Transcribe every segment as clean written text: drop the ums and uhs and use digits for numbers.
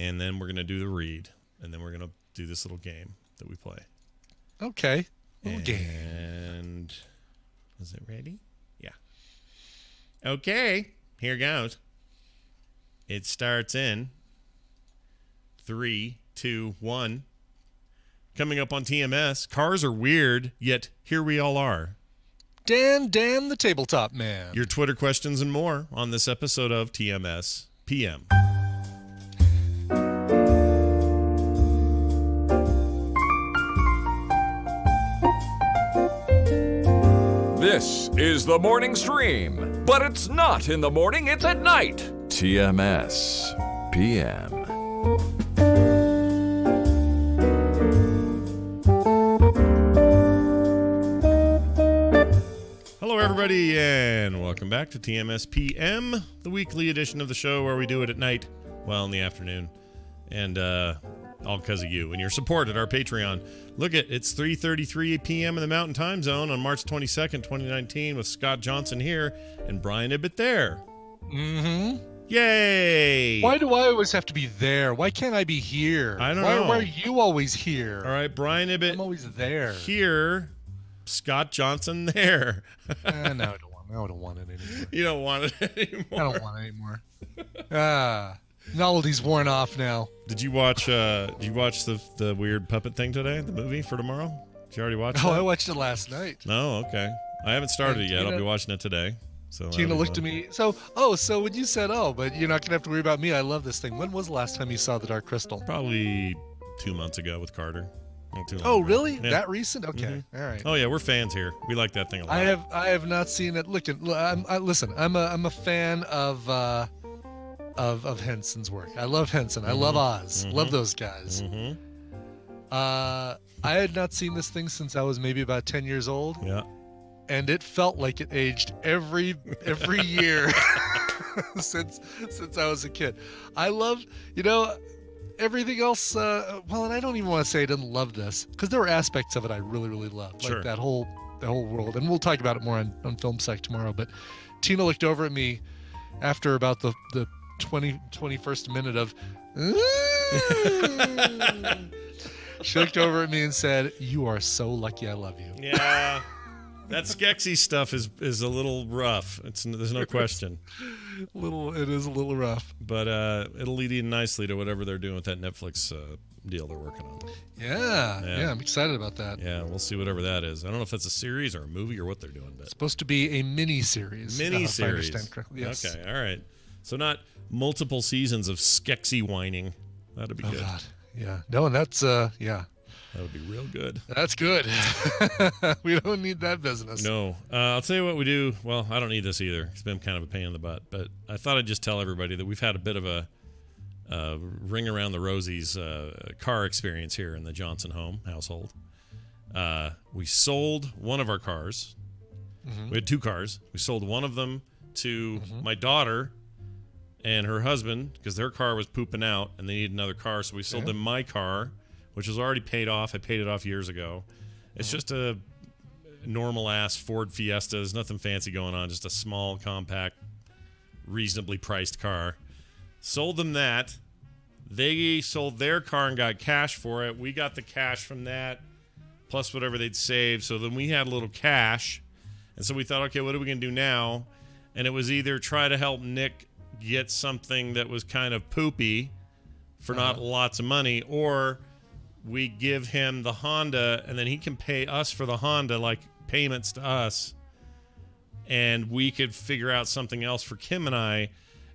and then we're going to do the read, and then we're going to do this little game that we play. Okay. And is it ready? Yeah. Okay, here goes. It starts in 3, 2, 1. Coming up on TMS, cars are weird, yet here we all are. Dan the Tabletop Man. Your Twitter questions and more on this episode of TMS PM. This is the morning stream, but it's not in the morning, it's at night. TMS PM. Hello, everybody, and welcome back to TMS PM, the weekly edition of the show where we do it at night, well, in the afternoon, and all because of you and your support at our Patreon. Look it's 3:33 p.m. in the Mountain Time Zone on March 22nd, 2019, with Scott Johnson here and Brian Ibbett there. Mm-hmm. Yay! Why do I always have to be there? Why can't I be here? I don't know. Why are you always here? All right, Brian Ibbett. I'm always there. Here. Scott Johnson there. No, I don't want it anymore. You don't want it anymore. I don't want it anymore. Novelty's worn off now. Did you watch the weird puppet thing today? The movie for tomorrow? Did you already watch it? Oh, I watched it last night. No, okay. I haven't started it yet. I'll be watching it today. So Tina looked at me. So when you said, but you're not gonna have to worry about me. I love this thing. When was the last time you saw The Dark Crystal? Probably 2 months ago with Carter. Not too long Oh, ago. really? Yeah. That recent? Okay. Mm-hmm. All right. Oh yeah, we're fans here. We like that thing a lot. I have not seen it. Listen, I'm a fan of Henson's work. I love Henson. I love Oz. Love those guys. I had not seen this thing since I was maybe about 10 years old. Yeah. And it felt like it aged every year since I was a kid. I love, everything else. And I don't even want to say I didn't love this, because there were aspects of it I really, really loved. Sure. Like that whole world. And we'll talk about it more on Film Psych tomorrow. But Tina looked over at me after about the 21st minute of she looked over at me and said, "You are so lucky I love you." Yeah. That Skeksis stuff is a little rough. There's no question. It is a little rough. But it'll lead in nicely to whatever they're doing with that Netflix deal they're working on. Yeah, I'm excited about that. Yeah, we'll see whatever that is. I don't know if that's a series or a movie or what they're doing. But it's supposed to be a mini-series. Mini-series. If I understand correctly. Yes. Okay, all right. So not multiple seasons of Skeksy whining. That'd be good. God. Yeah. No, and that's, yeah. That would be real good. That's good. We don't need that business. No. I'll tell you what we do. Well, I don't need this either. It's been kind of a pain in the butt. But I thought I'd just tell everybody that we've had a bit of a ring around the rosies car experience here in the Johnson household. We sold one of our cars. We had 2 cars. We sold one of them to my daughter and her husband because their car was pooping out and they needed another car. So we sold them my car, which was already paid off. I paid it off years ago. It's just a normal-ass Ford Fiesta. There's nothing fancy going on. Just a small, compact, reasonably priced car. Sold them that. They sold their car and got cash for it. We got the cash from that, plus whatever they'd saved. So then we had a little cash. And so we thought, okay, what are we going to do now? And it was either try to help Nick get something that was kind of poopy for not lots of money, or we give him the Honda and then he can pay us for the Honda, like payments to us, and we could figure out something else for Kim and I.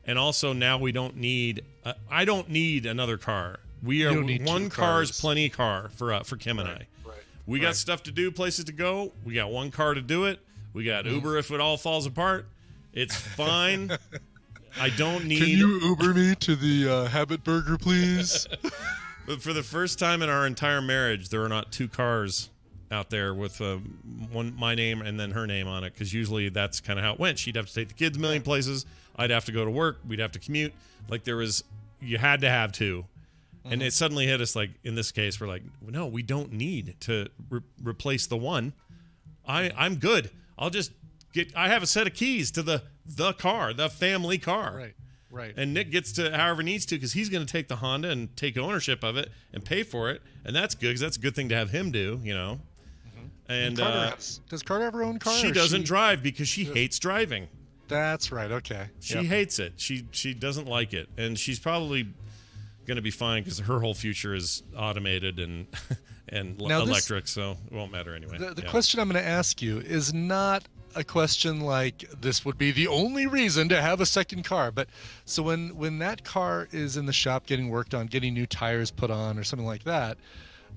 And also now we don't need I don't need another car. We are one car's plenty car for Kim and I. Right. We got stuff to do, places to go. We got one car to do it. We got Uber if it all falls apart. It's fine. I don't need. Can you Uber me to the Habit Burger, please? But for the first time in our entire marriage, there are not 2 cars out there with one my name and then her name on it, because usually that's kind of how it went. She'd have to take the kids a million places. I'd have to go to work. We'd have to commute. Like you had to have 2. And it suddenly hit us, like, in this case, we're like, no, we don't need to replace the one. I'm good. I'll just I have a set of keys to the car, the family car. Right. And Nick gets to however needs to because he's going to take the Honda and take ownership of it and pay for it, and that's good because that's a good thing to have him do, you know. And does Carter have her own car? She doesn't drive because she hates driving. That's right. Okay. She hates it. She doesn't like it, and she's probably going to be fine because her whole future is automated and electric, so it won't matter anyway. The question I'm going to ask you is not a question like this would be the only reason to have a second car, but so when that car is in the shop getting worked on, getting new tires put on or something like that,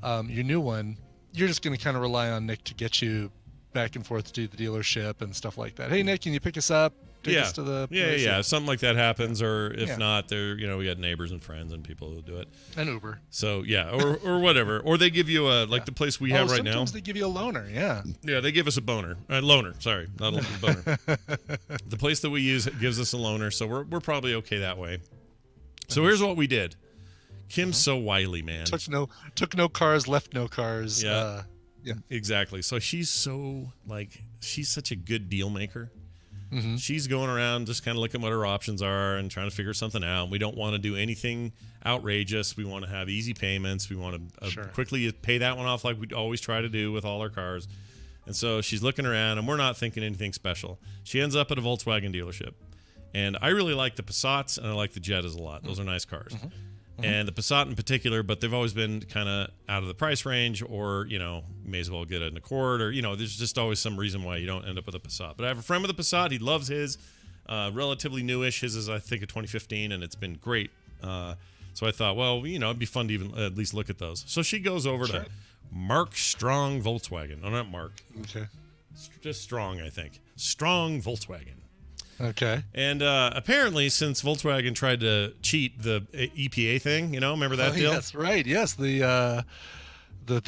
your new one, you're just going to kind of rely on Nick to get you back and forth to the dealership and stuff like that. Hey Nick, can you pick us up? Take us to the place? If something like that happens, or if not, there, you know, we got neighbors and friends and people who do it. An Uber. So or whatever, or they give you like the place we have right now. Sometimes they give you a loaner. Yeah, they give us a loaner. Sorry, not a boner. The place that we use gives us a loaner, so we're probably okay that way. So here's what we did. Kim's so wily, man. Took no cars, left no cars. Yeah. Exactly. So she's such a good deal maker. Mm-hmm. She's going around just kind of looking what her options are and trying to figure something out. We don't want to do anything outrageous. We want to have easy payments. We want to quickly pay that one off like we always try to do with all our cars. And so she's looking around, and we're not thinking anything special. She ends up at a Volkswagen dealership. And I really like the Passats, and I like the Jettas a lot. Those are nice cars. Mm-hmm. And the Passat in particular, but they've always been kind of out of the price range, or, you know, you may as well get an Accord, or, you know, there's just always some reason why you don't end up with a Passat. But I have a friend with a Passat. He loves his, relatively newish. His is, I think, a 2015, and it's been great. So I thought, well, you know, it'd be fun to even at least look at those. So she goes over to Mark Strong Volkswagen. Oh, not Mark. Okay. Just Strong, I think. Strong Volkswagen. Okay. And apparently, since Volkswagen tried to cheat the EPA thing, you know, remember that deal? That's right. Yes, the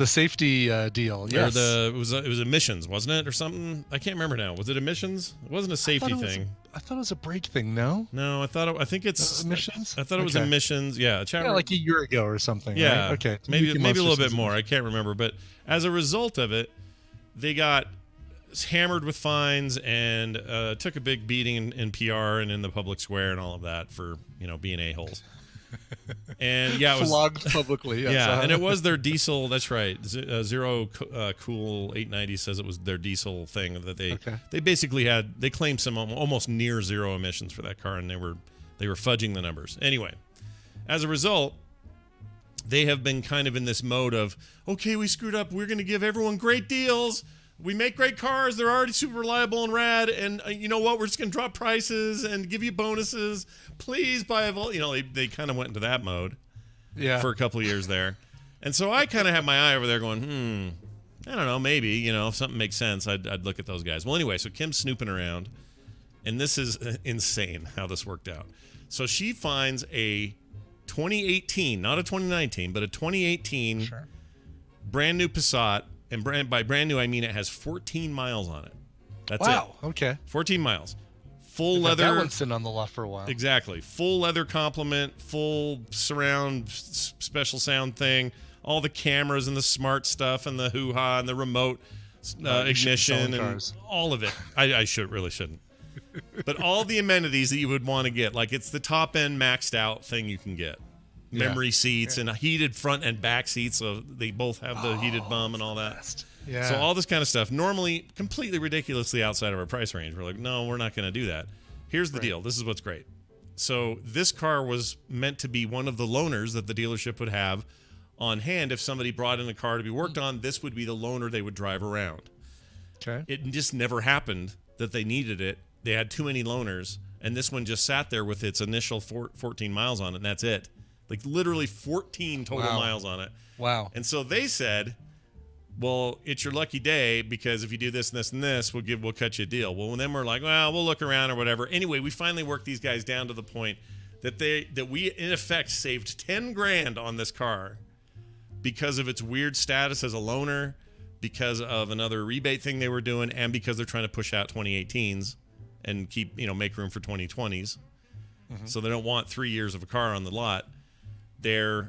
safety deal. Yes. Or it was emissions, wasn't it, or something? I can't remember now. Was it emissions? It wasn't a safety thing. I thought it was a brake thing. No. No, I think it's emissions. I thought it was emissions. Yeah, like a year ago or something. Yeah. Right? Okay. Maybe a little bit more. I can't remember, but as a result of it, they got hammered with fines and took a big beating in PR and in the public square and all of that for, you know, being a-holes. And it was flogged publicly. Yes, and it was their diesel. That's right. Zero Cool 890 says it was their diesel thing that they basically had. They claimed some almost near zero emissions for that car, and they were fudging the numbers. Anyway, as a result, they have been kind of in this mode of, okay, we screwed up. We're going to give everyone great deals. We make great cars. They're already super reliable and rad. And you know what? We're just going to drop prices and give you bonuses. Please buy a Volt. You know, they kind of went into that mode for a couple of years there. And so I kind of had my eye over there going, I don't know, maybe, you know, if something makes sense, I'd look at those guys. Well, anyway, so Kim's snooping around. And this is insane how this worked out. So she finds a 2018, not a 2019, but a 2018 brand new Passat. And by brand new, I mean it has 14 miles on it. That's it. Wow. Okay. 14 miles. Full leather. That one's sitting on the lot for a while. Exactly. Full leather complement, full surround special sound thing, all the cameras and the smart stuff and the hoo-ha and the remote ignition and all of it. I really shouldn't. But all the amenities that you would want to get, like it's the top end maxed out thing you can get. Memory seats and heated front and back seats, so they both have the heated bum and all that. Yeah. So all this kind of stuff, normally completely ridiculously outside of our price range. We're like, no, we're not going to do that. Here's the deal. This is what's great. So this car was meant to be one of the loaners that the dealership would have on hand. If somebody brought in a car to be worked on, this would be the loaner they would drive around. Okay. It just never happened that they needed it. They had too many loaners, and this one just sat there with its initial 14 miles on it, and that's it. Like literally 14 total miles on it. Wow. And so they said, well, it's your lucky day because if you do this and this and this, we'll cut you a deal. Well, then we're like, well, we'll look around or whatever. Anyway, we finally worked these guys down to the point that we in effect saved 10 grand on this car because of its weird status as a loaner, because of another rebate thing they were doing, and because they're trying to push out 2018s and keep, make room for 2020s. Mm-hmm. So they don't want 3 years of a car on the lot. They were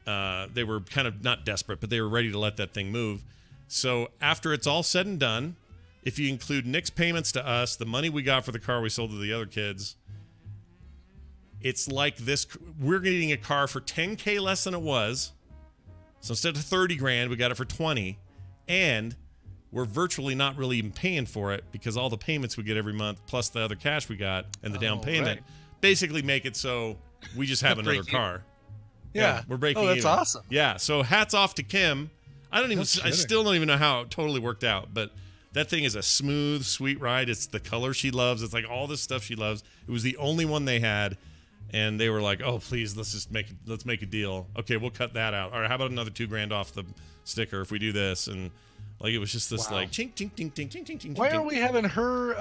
kind of not desperate, but they were ready to let that thing move. So after it's all said and done, if you include Nick's payments to us, the money we got for the car we sold to the other kids, It's like this. We're getting a car for $10K less than it was. So instead of 30 grand, we got it for 20, and we're virtually not really even paying for it because all the payments we get every month plus the other cash we got and the down payment basically make it so we just have another car. Yeah, we're breaking that's even. awesome. Yeah, so hats off to Kim. I still don't even know how it totally worked out, but that thing is a smooth, sweet ride. It's the color she loves. It's like all this stuff she loves. It was the only one they had, and they were like, "Oh, please, let's make a deal. Okay, we'll cut that out. All right, how about another $2 grand off the sticker if we do this?" And like it was just this like chink, chink, chink, chink, chink, chink, chink. Why aren't we having her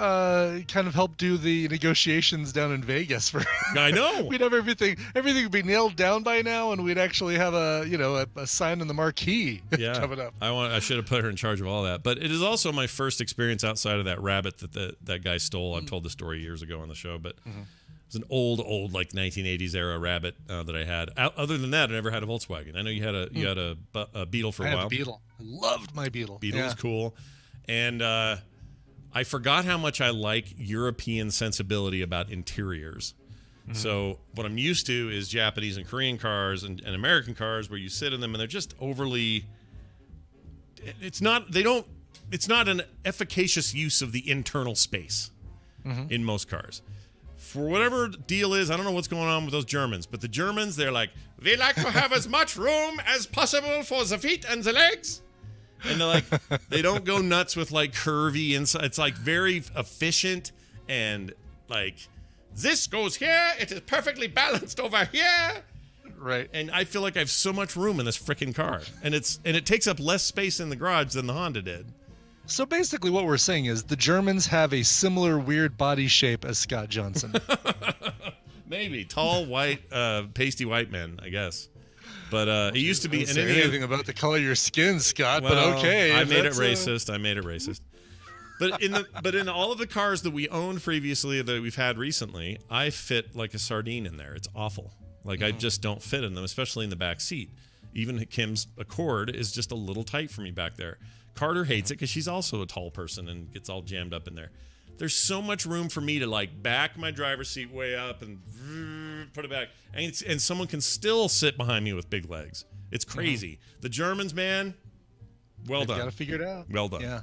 kind of help do the negotiations down in Vegas for? I know. We'd have everything would be nailed down by now, and we'd actually have a sign on the marquee coming up. I should have put her in charge of all that. But it is also my first experience outside of that rabbit that guy stole. I've told the story years ago on the show, but it was an old like 1980s era rabbit that I had. Other than that, I never had a Volkswagen. I know you had a Beetle for a while. I had a Beetle. I loved my Beetle. Beetle was cool. And I forgot how much I like European sensibility about interiors. So what I'm used to is Japanese and Korean cars and American cars where you sit in them and they're just overly... It's not an efficacious use of the internal space in most cars. For whatever deal is, I don't know what's going on with those Germans, but the Germans, they're like, we like to have as much room as possible for the feet and the legs. And they're like, they don't go nuts with like curvy inside. It's like very efficient and like, this goes here. It is perfectly balanced over here. Right. And I feel like I have so much room in this freaking car. And it takes up less space in the garage than the Honda did. So basically what we're saying is the Germans have a similar weird body shape as Scott Johnson. Maybe. Tall, white, pasty white men, I guess. But it used to be... Don't say anything about the color of your skin, Scott, but okay. I made it racist. But in all of the cars that we owned previously that we've had recently, I fit like a sardine in there. It's awful. Like I just don't fit in them, especially in the back seat. Even Kim's Accord is just a little tight for me back there. Carter hates it because she's also a tall person and gets all jammed up in there. There's so much room for me to like back my driver's seat way up and put it back. And someone can still sit behind me with big legs. It's crazy. The Germans, man, well done. You got to figure it out. Well done. Yeah.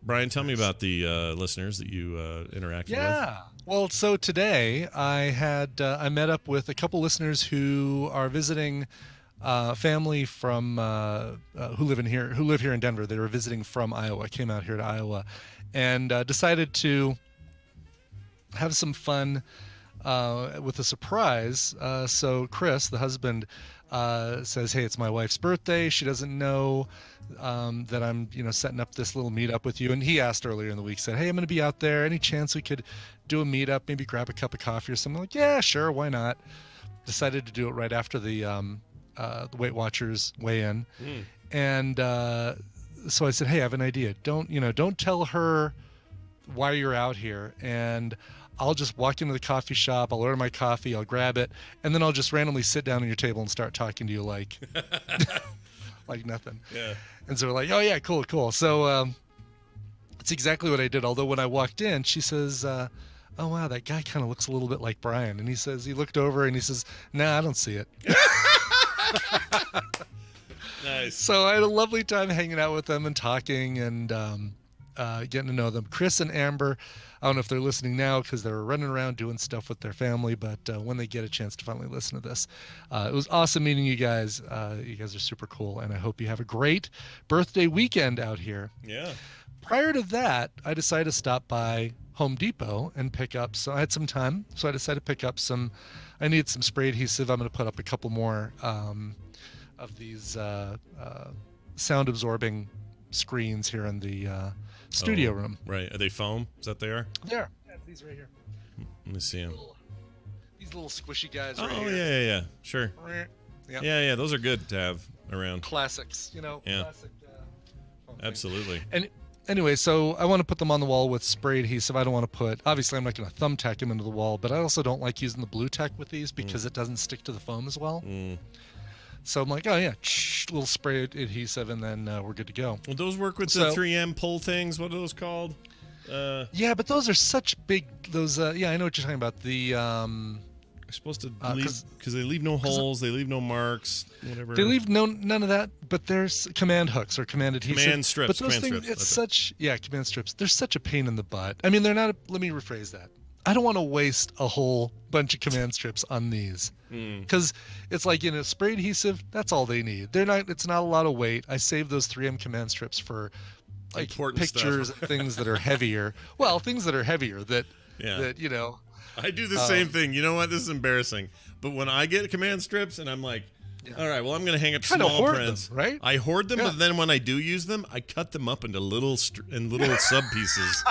Brian, tell me about the listeners that you interacted with. Yeah. Well, so today I met up with a couple listeners who are visiting family from who live here in Denver. They were visiting from Iowa, came out here to Iowa, and decided to have some fun with a surprise. So Chris, the husband, says, "Hey, it's my wife's birthday. She doesn't know that I'm, setting up this little meetup with you." And he asked earlier in the week, said, "Hey, I'm going to be out there. Any chance we could do a meetup? Maybe grab a cup of coffee or something?" Like, yeah, sure, why not? Decided to do it right after the Weight Watchers weigh in, and so I said, "Hey, I have an idea. Don't tell her why you're out here, and I'll just walk into the coffee shop. I'll order my coffee. I'll grab it, and then I'll just randomly sit down on your table and start talking to you like like nothing." Yeah. And so we're like, "Oh yeah, cool." So it's exactly what I did. Although when I walked in, she says, "Oh wow, that guy kind of looks a little bit like Brian." And he looked over and he says, "Nah, I don't see it." Nice. So I had a lovely time hanging out with them and talking and getting to know them. Chris and Amber, I don't know if they're listening now because they're running around doing stuff with their family, but when they get a chance to finally listen to this, it was awesome meeting you guys. You guys are super cool, and I hope you have a great birthday weekend out here. Yeah. Prior to that, I decided to stop by Home Depot and pick up. So I had some time, so I decided to pick up I needed some spray adhesive. I'm going to put up a couple more of these sound absorbing screens here in the studio room. Right. Are they foam? Is that they are? There. Yeah, these right here. Let me see them. These little squishy guys right Oh, here. yeah. Sure. Yep. Yeah. Those are good to have around. Classics, Yeah. Classic, Absolutely. And anyway, so I want to put them on the wall with spray adhesive. I don't want to obviously I'm not going to thumbtack them into the wall, but I also don't like using the blue tack with these because it doesn't stick to the foam as well. So I'm like, oh yeah, little spray adhesive, and then we're good to go. Will those work with the 3M pull things? What are those called? Yeah, but those are such big. Those. Yeah, I know what you're talking about. The. They're supposed to leave because they leave no holes, they leave no marks, whatever. They leave none of that. But there's command hooks or command adhesive. Command strips. But those command things, strips. it's such. Yeah, command strips. They're such a pain in the butt. I mean, they're not. Let me rephrase that. I don't want to waste a whole bunch of command strips on these because it's like in a spray adhesive. That's all they need. They're not. It's not a lot of weight. I save those 3M command strips for like important pictures and things that are heavier. Well, things that are heavier that you know. I do the same thing. You know what? This is embarrassing. But when I get command strips and I'm like, all right, well, I'm going to hang up small prints. Them, right? I hoard them, but then when I do use them, I cut them up into little sub pieces.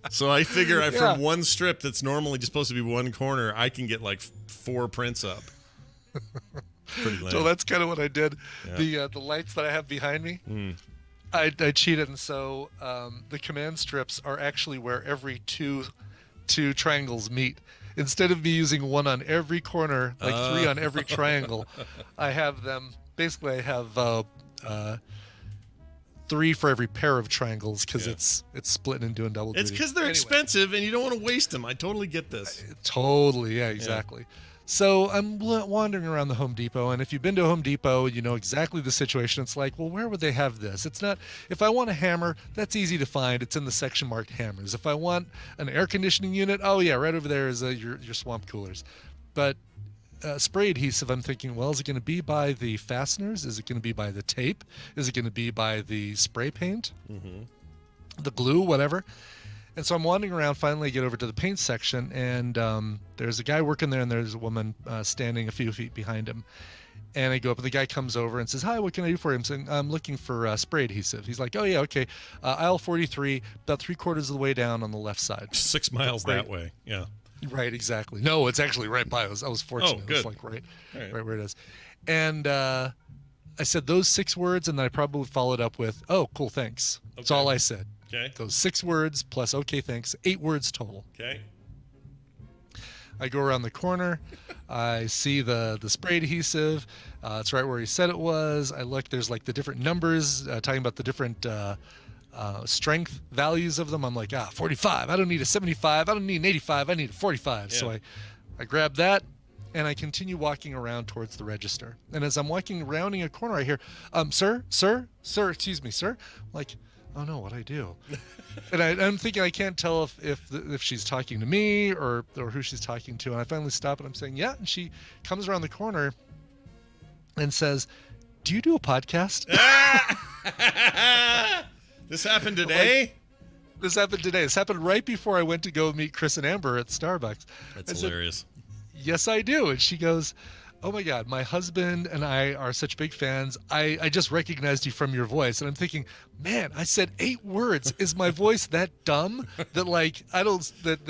So I figure from one strip that's normally just supposed to be one corner, I can get like 4 prints up. Pretty lame. So that's kind of what I did. Yeah. The lights that I have behind me, I cheated, and so the command strips are actually where every two triangles meet. Instead of me using one on every corner, like 3 on every triangle, I have them. Basically, I have 3 for every pair of triangles because it's splitting and doing double duty. It's because they're expensive and you don't want to waste them. I totally get this. Totally, yeah, exactly. So I'm wandering around the Home Depot, and if you've been to Home Depot, you know exactly the situation. It's like, well, where would they have this? It's not. If I want a hammer, that's easy to find. It's in the section marked hammers. If I want an air conditioning unit, oh yeah, right over there is your swamp coolers. But spray adhesive, I'm thinking, well, is it going to be by the fasteners? Is it going to be by the tape? Is it going to be by the spray paint? The glue, whatever. And so I'm wandering around. Finally, I get over to the paint section, and there's a guy working there, and there's a woman standing a few feet behind him. And I go up, and the guy comes over and says, "Hi, what can I do for you?" I'm saying, "I'm looking for spray adhesive." He's like, "Oh, yeah, okay. Aisle 43, about 3/4 of the way down on the left side." 6 miles that way, yeah. Right, exactly. No, it's actually right by. I was fortunate. Oh, good. It's like right where it is. And I said those 6 words, and then I probably followed up with, "Oh, cool, thanks." That's all I said. Okay. Those 6 words plus okay, thanks. 8 words total. Okay. I go around the corner. I see the spray adhesive. It's right where he said it was. I look. There's like the different numbers talking about the different strength values of them. I'm like, 45. I don't need a 75. I don't need an 85. I need a 45. Yeah. So I grab that, and I continue walking around towards the register. And as I'm rounding a corner, I hear, sir, excuse me, sir. I'm like, oh no, what'd I do? And I'm thinking I can't tell if she's talking to me or who she's talking to. And I finally stop and I'm saying, yeah. And she comes around the corner and says, "Do you do a podcast?" This happened today? This happened today. This happened right before I went to go meet Chris and Amber at Starbucks. That's hilarious. Yes, I do. And she goes, "Oh my God, my husband and I are such big fans. I just recognized you from your voice." And I'm thinking, man, I said 8 words. Is my voice that dumb that like, I don't, that.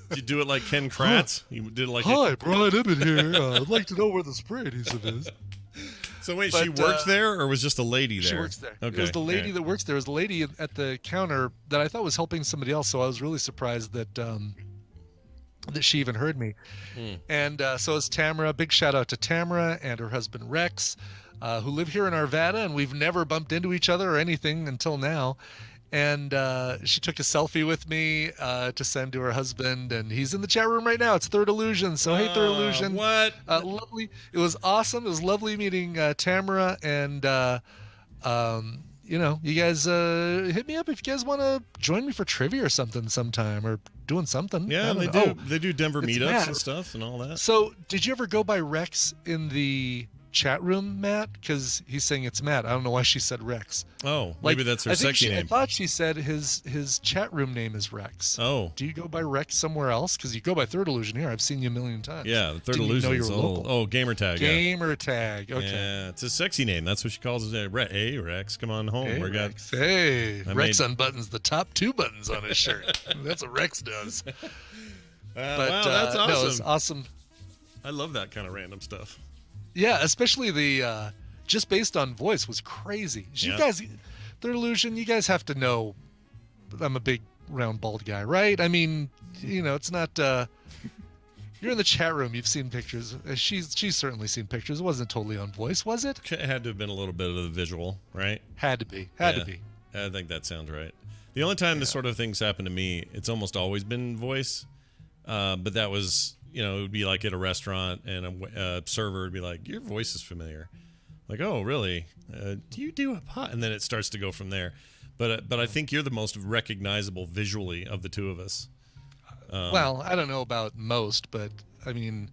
Did you do it like Ken Kratz? You did it like, "Hi, Brian Ibbett here. I'd like to know where the spray adhesive is." So wait, she worked there or was just a lady there? She works there. Okay. It was the lady that works there. It was the lady at the counter that I thought was helping somebody else. So I was really surprised that she even heard me. And so is Tamara. Big shout out to Tamara and her husband Rex, who live here in Arvada, and we've never bumped into each other or anything until now. And she took a selfie with me to send to her husband, and he's in the chat room right now. It's Third Illusion. So hey, Third Illusion. What? Lovely. It was awesome. It was lovely meeting Tamara, and you know, you guys hit me up if you guys want to join me for trivia or something sometime, or doing something. Yeah, they do. They do Denver meetups and stuff and all that. So did you ever go by Rex in the chat room, Matt? Because he's saying it's Matt. I don't know why she said Rex. Oh, maybe that's her sexy name. I thought she said his chat room name is Rex. Oh. Do you go by Rex somewhere else? Because you go by Third Illusion here. I've seen you a million times. Yeah, the Third Illusion is old. Oh, gamer tag. Gamer tag. Okay. Yeah, it's a sexy name. That's what she calls it. Hey, Rex, come on home. Hey, Rex. Hey, Rex unbuttons the top 2 buttons on his shirt. That's what Rex does. Wow, that's awesome. No, it's awesome. I love that kind of random stuff. Yeah, especially the just based on voice was crazy. You guys, Third Illusion, you guys have to know I'm a big round bald guy, right? I mean, you know, it's not you're in the chat room, you've seen pictures. She's certainly seen pictures. It wasn't totally on voice, was it? It had to have been a little bit of the visual, right? Had to be. Had to be. I think that sounds right. The only time this sort of things happen to me, it's almost always been voice. But that was, it would be like at a restaurant and a server would be like, your voice is familiar. Like, oh, really? Do you do a pot? And then it starts to go from there. But I think you're the most recognizable visually of the two of us. Well, I don't know about most, but I mean,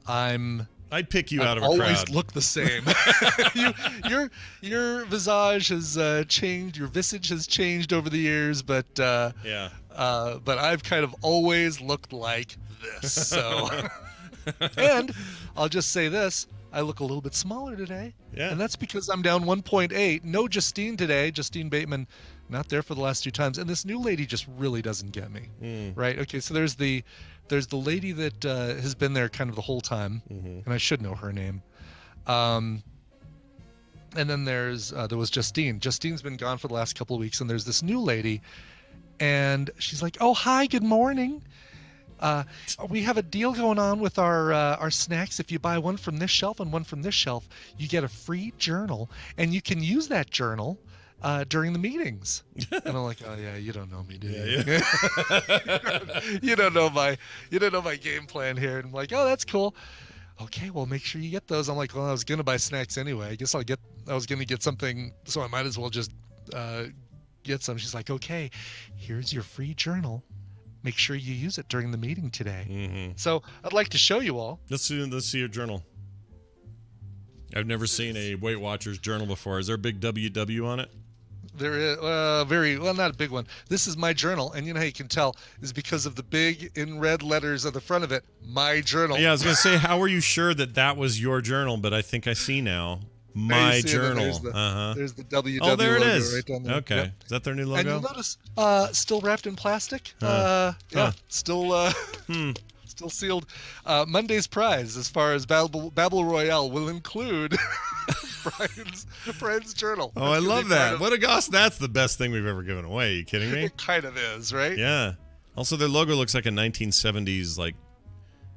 I'd pick you out of a crowd. Always look the same. Your visage has changed. Your visage has changed over the years, but but I've kind of always looked like this. So, and I'll just say this: I look a little bit smaller today, and that's because I'm down 1.8. No Justine today. Justine Bateman, not there for the last 2 times, and this new lady just really doesn't get me. Right? Okay, so there's the lady that has been there kind of the whole time, and I should know her name. And then there was Justine. Justine's been gone for the last couple of weeks, and there's this new lady, and she's like, "Oh, hi, good morning. We have a deal going on with our snacks. If you buy one from this shelf and one from this shelf, you get a free journal, and you can use that journal during the meetings." And I'm like, "Oh yeah, you don't know me, do you? Yeah. you don't know my game plan here." And I'm like, "Oh, that's cool. Okay, well, make sure you get those." I'm like, "Well, I was gonna buy snacks anyway. I was gonna get something, so I might as well just get some." She's like, "Okay, here's your free journal. Make sure you use it during the meeting today." So I'd like to show you all. Let's see your journal. I've never seen a Weight Watchers journal before. Is there a big WW on it? There is not a big one. This is my journal, and you know how you can tell is because of the big in red letters at the front of it, my journal. Yeah, I was gonna say, how were you sure that was your journal? But I think I see now. My journal. There's the WW oh, there it logo is. right down there. Okay, Yep. Is that their new logo? And you'll notice, still wrapped in plastic. Still sealed. Monday's prize, as far as Babble Royale, will include Brian's journal. Oh, I love that. What a gosh, that's the best thing we've ever given away. Are you kidding me? It kind of is, right? Yeah. Also, their logo looks like a 1970s like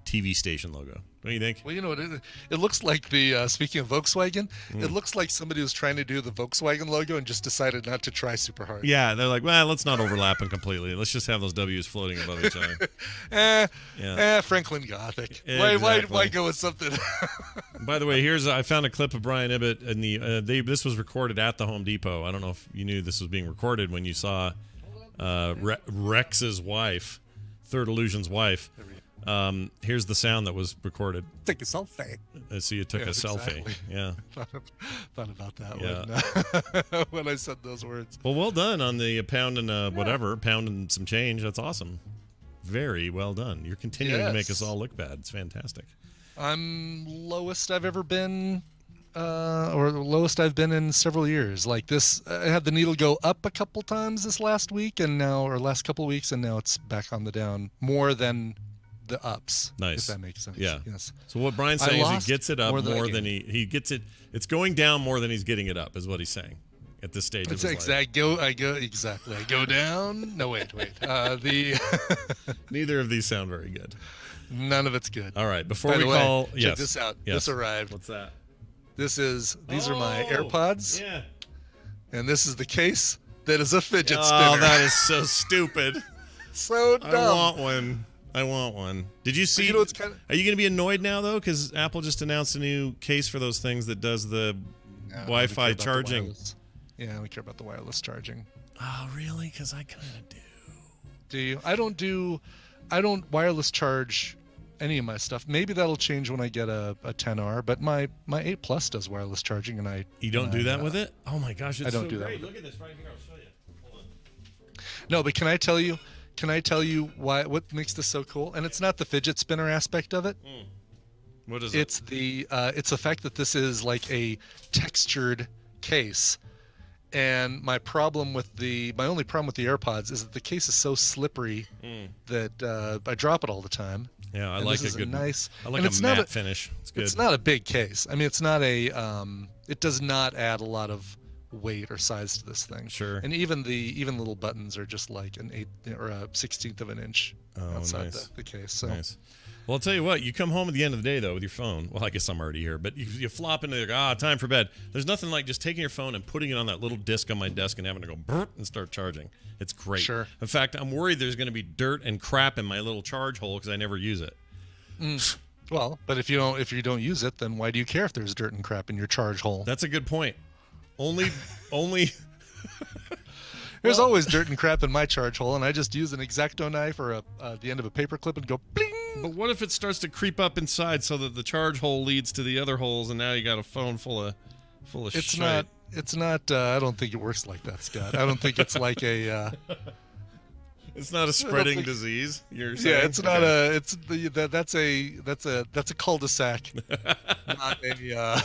TV station logo. What do you think? Well, you know what? It looks like the, speaking of Volkswagen, it looks like somebody was trying to do the Volkswagen logo and just decided not to try super hard. Yeah, they're like, well, let's not overlap them completely. Let's just have those W's floating above each other. Franklin Gothic. Exactly. Why go with something? By the way, I found a clip of Brian Ibbett, and this was recorded at the Home Depot. I don't know if you knew this was being recorded when you saw Rex's wife, Third Illusion's wife. Here's the sound that was recorded. Take a selfie. So you took a selfie. Exactly. Yeah. Thought about that when I said those words. Well done on the pound and some change. That's awesome. Very well done. You're continuing to make us all look bad. It's fantastic. I'm lowest I've ever been, or the lowest I've been in several years. Like this, I had the needle go up a couple times this last week, or last couple of weeks, and now it's back on the down more than the ups. Nice. If that makes sense. Yeah. Yes. So what Brian's saying is he gets it up more than he gets it. It's going down more than he's getting it up, is what he's saying at this stage of his life. I go down. No, wait. Neither of these sound very good. None of it's good. All right. Before By we the way, call, check this out. Yes. This arrived. What's that? These are my AirPods. Yeah. And this is the case that is a fidget spinner. Oh, that is so stupid. So dumb. I want one. Did you see? Are you going to be annoyed now though? Because Apple just announced a new case for those things that does the Wi-Fi charging. Yeah, we care about the wireless charging. Oh, really? Because I kind of do. Do you? I don't wireless charge any of my stuff. Maybe that'll change when I get a 10R. But my 8 Plus does wireless charging, and You don't do that with it? Oh my gosh, it's I don't so do great. that. Look at this right here. I'll show you. Hold on. No, but can I tell you? What makes this so cool? And it's not the fidget spinner aspect of it. What is it? It's the fact that this is like a textured case. And my only problem with the AirPods is that the case is so slippery that I drop it all the time. Yeah, I and like this a good. Nice. I like a matte finish. It's good. It's not a big case. I mean, it's not a. It does not add a lot of weight or size to this thing. Sure. And even little buttons are just like an 1/8 or a 1/16 of an inch outside nice. the case. So nice. Well, I'll tell you what. You come home at the end of the day, though, with your phone. Well, I guess I'm already here. But you flop into time for bed. There's nothing like just taking your phone and putting it on that little disc on my desk and having to go brrrt and start charging. It's great. Sure. In fact, I'm worried there's going to be dirt and crap in my little charge hole because I never use it. Well, but if you don't use it, then why do you care if there's dirt and crap in your charge hole? That's a good point. Only. There's always dirt and crap in my charge hole, and I just use an X-Acto knife or the end of a paper clip and go bling. But what if it starts to creep up inside so that the charge hole leads to the other holes, and now you got a phone full of shit? It's not. I don't think it works like that, Scott. I don't think it's like a. It's not a spreading disease. You're saying? Yeah, it's not a. It's that's a cul-de-sac, not a.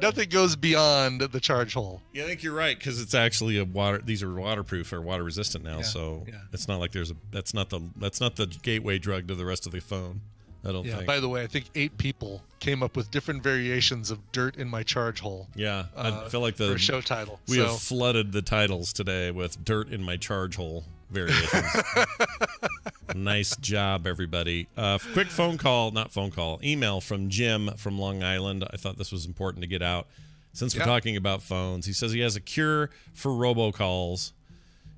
Nothing goes beyond the charge hole. Yeah, I think you're right because it's actually a water. These are waterproof or water resistant now, so it's not like that's not the gateway drug to the rest of the phone. I don't think. By the way, I think 8 people came up with different variations of dirt in my charge hole. Yeah, I feel like for a show title. We have flooded the titles today with dirt in my charge hole variations. Nice job, everybody. Quick email from Jim from Long Island. I thought this was important to get out since we're talking about phones. He says he has a cure for robocalls.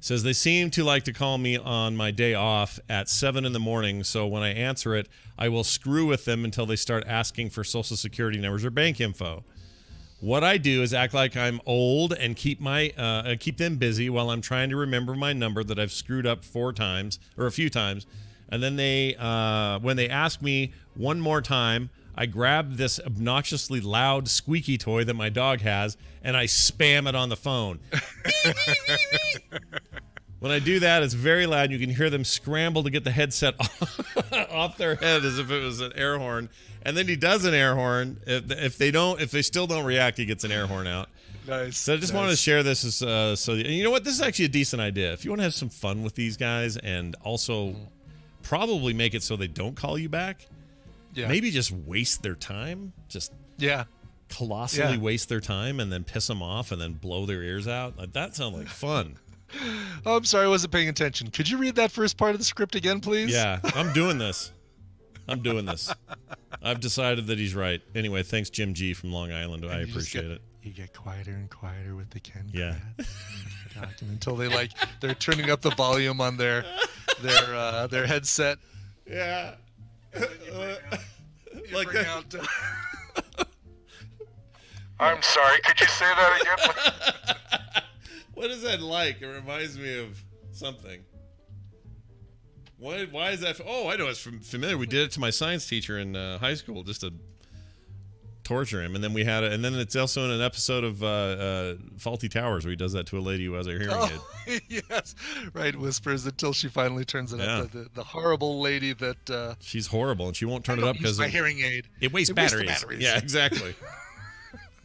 Says they seem to like to call me on my day off at 7 in the morning, so when I answer it, I will screw with them until they start asking for social security numbers or bank info. What I do is act like I'm old and keep them busy while I'm trying to remember my number that I've screwed up 4 times or a few times, and then when they ask me one more time, I grab this obnoxiously loud squeaky toy that my dog has, and I spam it on the phone. When I do that, it's very loud. You can hear them scramble to get the headset off their head as if it was an air horn. And then he does an air horn. If they still don't react, he gets an air horn out. Nice. So I just wanted to share this and you know what? This is actually a decent idea. If you want to have some fun with these guys and also probably make it so they don't call you back. Yeah. Maybe just waste their time. Just colossally waste their time and then piss them off and then blow their ears out. Like, that sounds like fun. Oh, I'm sorry, I wasn't paying attention. Could you read that first part of the script again, please? Yeah, I'm doing this. I've decided that he's right. Anyway, thanks, Jim G. from Long Island. I appreciate it. You get quieter and quieter with the Ken. Yeah. Until they're turning up the volume on their headset. Yeah. I'm sorry, could you say that again? What is that like? It reminds me of something. Why is that? Oh, I know, it's familiar. We did it to my science teacher in high school just to torture him, and then and then it's also in an episode of Faulty Towers where he does that to a lady who has a hearing aid. Yes, right. Whispers until she finally turns it up. The horrible lady that she's horrible and she won't turn it up because my hearing aid. It wastes batteries. Yeah, exactly.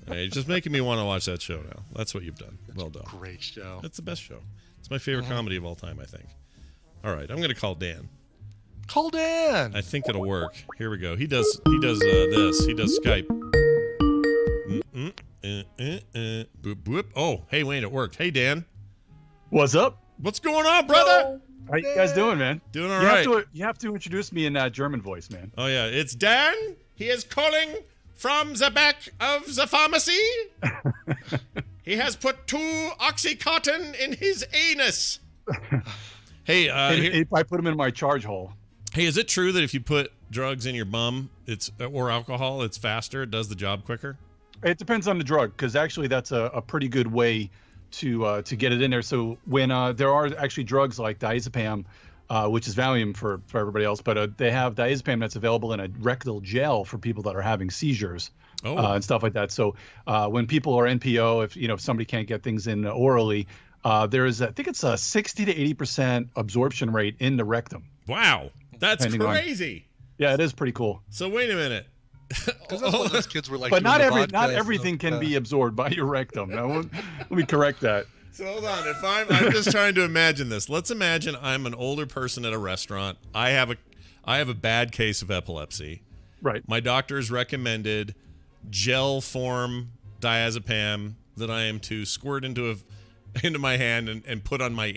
Hey, just making me want to watch that show now. That's what you've done. Well done. Great show. It's the best show. It's my favorite comedy of all time, I think. All right, I'm going to call Dan. Call Dan. I think it'll work. Here we go. He does this. He does Skype. Boop, boop. Oh, hey, Wayne, it worked. Hey, Dan. What's up? What's going on, brother? How you guys doing, man? Doing all right. You have to introduce me in that German voice, man. Oh, yeah. It's Dan. He is calling from the back of the pharmacy. He has put 2 Oxycontin in his anus. Hey, if I put him in my charge hole. Hey, is it true that if you put drugs in your bum, or alcohol, it's faster? It does the job quicker? It depends on the drug, because actually that's a pretty good way to get it in there. So when there are actually drugs like diazepam, which is Valium for everybody else, but they have diazepam that's available in a rectal gel for people that are having seizures and stuff like that. So when people are NPO, if somebody can't get things in orally, there is, I think it's a 60 to 80% absorption rate in the rectum. Wow, that's crazy. Yeah, it is pretty cool. So wait a minute. Because that's what those kids were like. But not everything can be absorbed by your rectum. Now, let me correct that. So hold on. If I'm just trying to imagine this. Let's imagine I'm an older person at a restaurant. I have a bad case of epilepsy. Right. My doctor's recommended gel form diazepam that I am to squirt into into my hand and put in my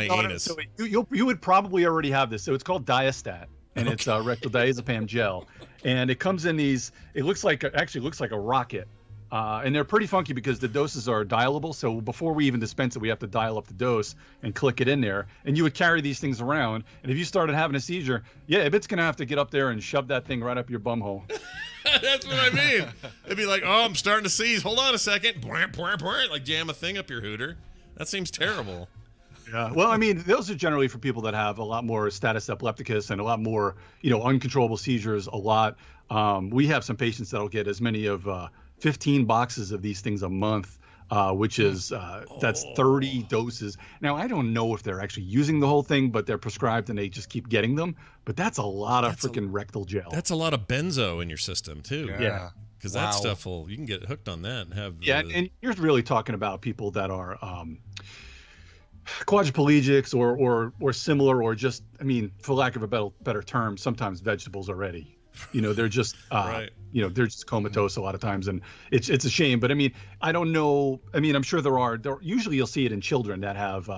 anus. So you would probably already have this. So it's called Diastat, and it's rectal diazepam gel, and it comes in these. It looks like a rocket. And they're pretty funky because the doses are dialable. So before we even dispense it, we have to dial up the dose and click it in there. And you would carry these things around. And if you started having a seizure, it's going to have to get up there and shove that thing right up your bum hole. That's what I mean. It'd be like, oh, I'm starting to seize. Hold on a second. Like jam a thing up your hooter. That seems terrible. Yeah. Well, I mean, those are generally for people that have a lot more status epilepticus and a lot more, uncontrollable seizures a lot. We have some patients that'll get as many of 15 boxes of these things a month, which is that's 30 doses. Now, I don't know if they're actually using the whole thing, but they're prescribed and they just keep getting them. But that's a lot of freaking rectal gel. That's a lot of benzo in your system too. Yeah. Because that stuff you can get hooked on that and have. Yeah, and you're really talking about people that are quadriplegics or similar, or just, I mean, for lack of a better term, sometimes vegetables already. They're just they're just comatose a lot of times, and it's a shame. But I mean, I don't know. I mean, I'm sure there usually you'll see it in children that have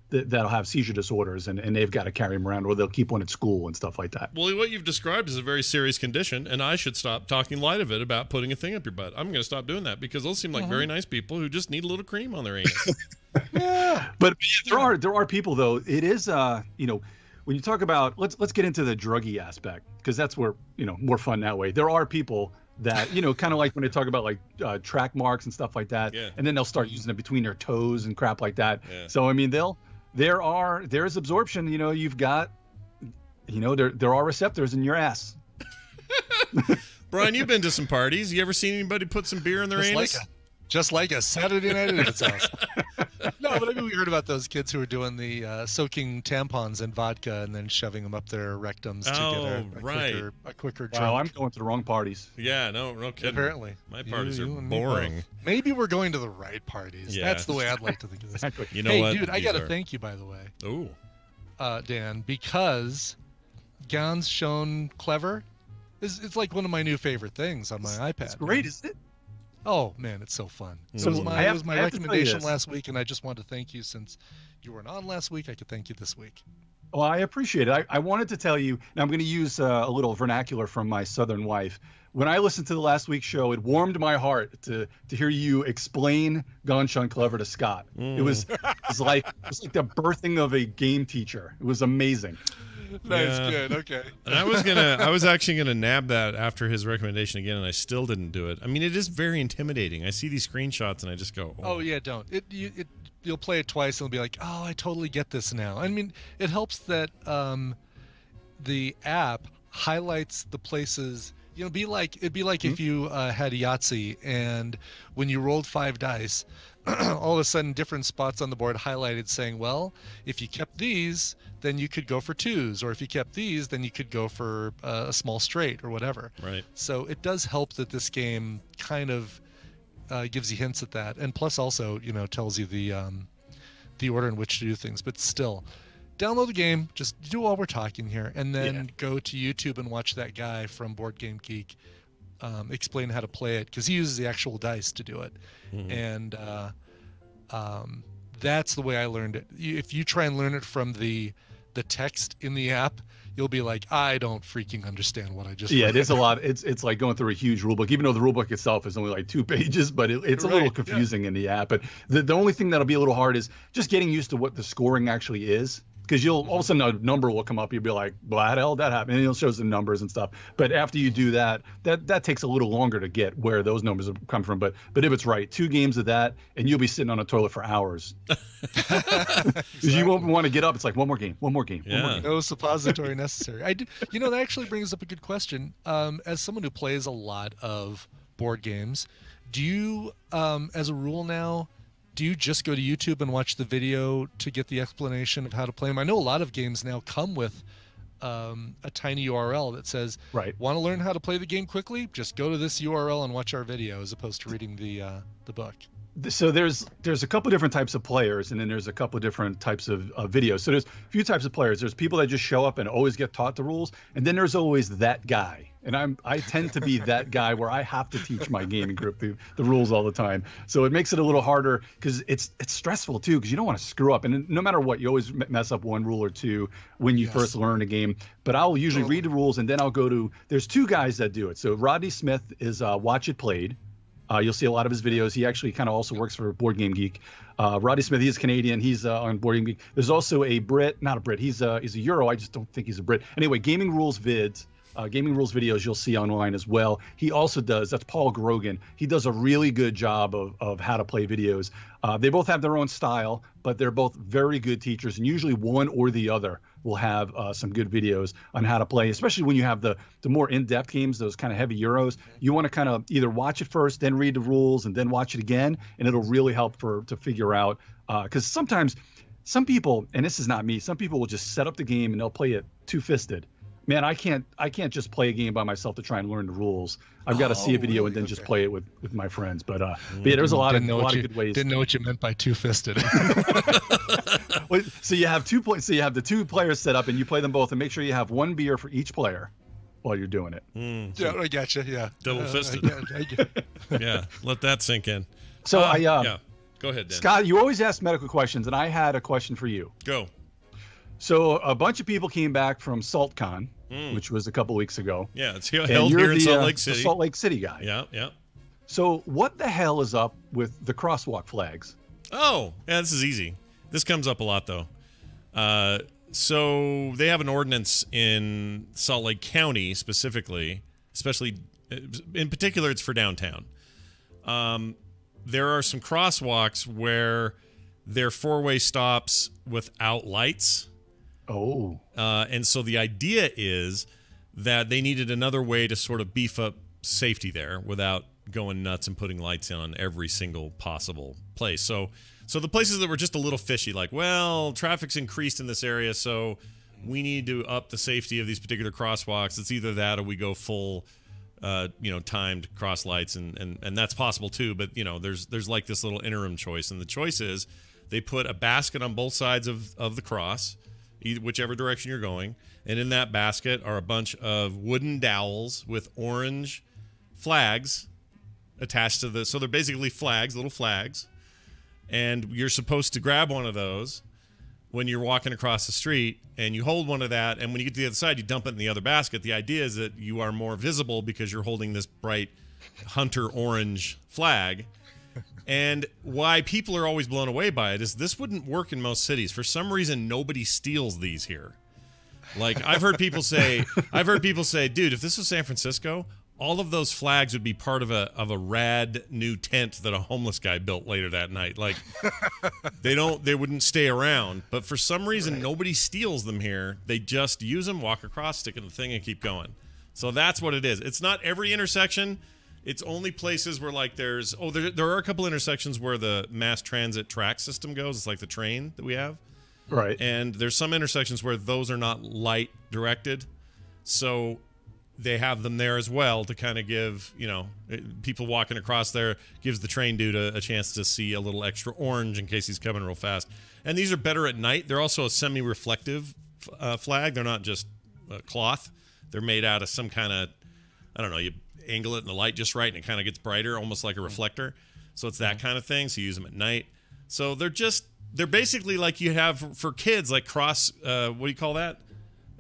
that'll have seizure disorders, and they've got to carry them around, or they'll keep one at school and stuff like that. Well, what you've described is a very serious condition, and I should stop talking light of it about putting a thing up your butt. I'm going to stop doing that because those seem like very nice people who just need a little cream on their anus. Yeah, but there are people though. It is when you talk about, let's get into the druggy aspect, because that's where more fun that way. There are people that kind of like when they talk about like track marks and stuff like that, and then they'll start using it between their toes and crap like that. So I mean, there's absorption. You've got there are receptors in your ass. Brian, you've been to some parties. You ever seen anybody put some beer in their anus? Just like a Saturday night at its house. No, but I mean, we heard about those kids who were doing the soaking tampons in vodka and then shoving them up their rectums to get a quicker drink. Wow, I'm going to the wrong parties. Yeah, no kidding. Apparently. My parties are boring. Maybe we're going to the right parties. Yeah. That's the way I'd like to think of this. Exactly. You know what? Dude, I got to thank you, by the way. Ooh. Dan, because Gans shown clever it's like one of my new favorite things on my iPad. It's great, isn't it? Oh man, it's so fun. So it was my recommendation last week, and I just wanted to thank you. Since you weren't on last week, I could thank you this week. Well, I appreciate it. I wanted to tell you, and I'm going to use a little vernacular from my southern wife. When I listened to the last week's show, it warmed my heart to hear you explain Gone Clever to Scott. It was like the birthing of a game teacher. It was amazing. Nice, good, okay. And I was actually gonna nab that after his recommendation again, and I still didn't do it. I mean, it is very intimidating. I see these screenshots and I just go, oh yeah, don't. You'll play it twice and it'll be like, oh, I totally get this now. I mean, it helps that the app highlights the places. It'd be like if you had Yahtzee, and when you rolled 5 dice, all of a sudden different spots on the board highlighted saying, well, if you kept these, then you could go for 2s, or if you kept these, then you could go for a small straight or whatever. Right. So it does help that this game kind of gives you hints at that, and plus also tells you the order in which to do things. But still, download the game, just do while we're talking here, and then go to YouTube and watch that guy from Board Game Geek explain how to play it, because he uses the actual dice to do it. And that's the way I learned it. If you try and learn it from the text in the app, you'll be like, I don't freaking understand what I just read. It is a lot. It's like going through a huge rule book, even though the rule book itself is only like 2 pages, but it's a little confusing in the app. But the only thing that'll be a little hard is just getting used to what the scoring actually is. Because all of a sudden a number will come up, you'll be like, well, how the hell did that happen? And it'll show the numbers and stuff. But after you do that takes a little longer to get where those numbers come from. But if it's right, 2 games of that, and you'll be sitting on a toilet for hours. Because you won't want to get up. It's like, one more game. Yeah. No suppository necessary. That actually brings up a good question. As someone who plays a lot of board games, do you, as a rule now, do you just go to YouTube and watch the video to get the explanation of how to play them? I know a lot of games now come with a tiny URL that says, want to learn how to play the game quickly? Just go to this URL and watch our video, as opposed to reading the book. So there's a couple different types of players, and then there's a couple different types of videos. So there's a few types of players. There's people that just show up and always get taught the rules, and then there's always that guy. And I tend to be that guy where I have to teach my gaming group the rules all the time. So it makes it a little harder because it's stressful too, because you don't want to screw up. And no matter what, you always mess up one rule or two when you first learn a game. But I'll usually read the rules, and then I'll go to. There's two guys that do it. So Rodney Smith is Watch It Played. You'll see a lot of his videos. He actually kind of also works for Board Game Geek. Roddy Smith, he is Canadian. He's on Board Game Geek. There's also a Brit, not a Brit. He's a Euro. I just don't think he's a Brit. Anyway, Gaming Rules vids, Gaming Rules videos you'll see online as well. He also does, that's Paul Grogan. He does a really good job of how to play videos. They both have their own style, but they're both very good teachers, and usually one or the other will have some good videos on how to play, especially when you have the more in-depth games, those kind of heavy Euros. You want to kind of either watch it first, then read the rules, and then watch it again, and it'll really help to figure out. Because sometimes some people, and this is not me, some people will just set up the game and they'll play it two-fisted. Man, I can't just play a game by myself to try and learn the rules. I've got to see a video and then just play it with my friends. But yeah, there's a lot of good ways. Didn't know what you meant by two-fisted. So you have 2 points. So you have the two players set up, and you play them both, and make sure you have one beer for each player while you're doing it. Yeah, I gotcha. Yeah, Double-fisted. Yeah, let that sink in. So yeah, go ahead, Dan. Scott, you always ask medical questions, and I had a question for you. Go. So a bunch of people came back from SaltCon, which was a couple weeks ago. Yeah, it's held here in Salt Lake City. The Salt Lake City guy. Yeah, yeah. So what the hell is up with the crosswalk flags? Oh, yeah, this is easy. This comes up a lot, though. So they have an ordinance in Salt Lake County specifically, especially in particular, it's for downtown. There are some crosswalks where they're four-way stops without lights. Oh. And so the idea is that they needed another way to sort of beef up safety there without going nuts and putting lights in on every single possible place. So the places that were just a little fishy, like, well, traffic's increased in this area, so we need to up the safety of these particular crosswalks. It's either that or we go full, timed cross lights, and that's possible too. But there's like this little interim choice, and the choice is they put a basket on both sides of the cross, whichever direction you're going, and in that basket are a bunch of wooden dowels with orange flags attached to so they're basically flags, little flags, and you're supposed to grab one of those when you're walking across the street, and you hold one of that, and when you get to the other side, you dump it in the other basket. The idea is that you are more visible because you're holding this bright hunter orange flag. And why people are always blown away by it is this wouldn't work in most cities. For some reason, nobody steals these here. Like, I've heard people say, dude, if this was San Francisco, all of those flags would be part of a rad new tent that a homeless guy built later that night. Like, they wouldn't stay around. But for some reason, nobody steals them here. They just use them, walk across, stick in the thing, and keep going. So that's what it is. It's not every intersection. It's only places where, like, there are a couple intersections where the mass transit track system goes. It's like the train that we have. Right. And there's some intersections where those are not light directed. So they have them there as well to kind of give, people walking across there, gives the train dude a chance to see a little extra orange in case he's coming real fast. And these are better at night. They're also a semi-reflective flag. They're not just cloth. They're made out of some kind of, I don't know, you angle it in the light just right and it kind of gets brighter, almost like a reflector. So it's that kind of thing. So you use them at night. So they're basically like you have for kids, like what do you call that?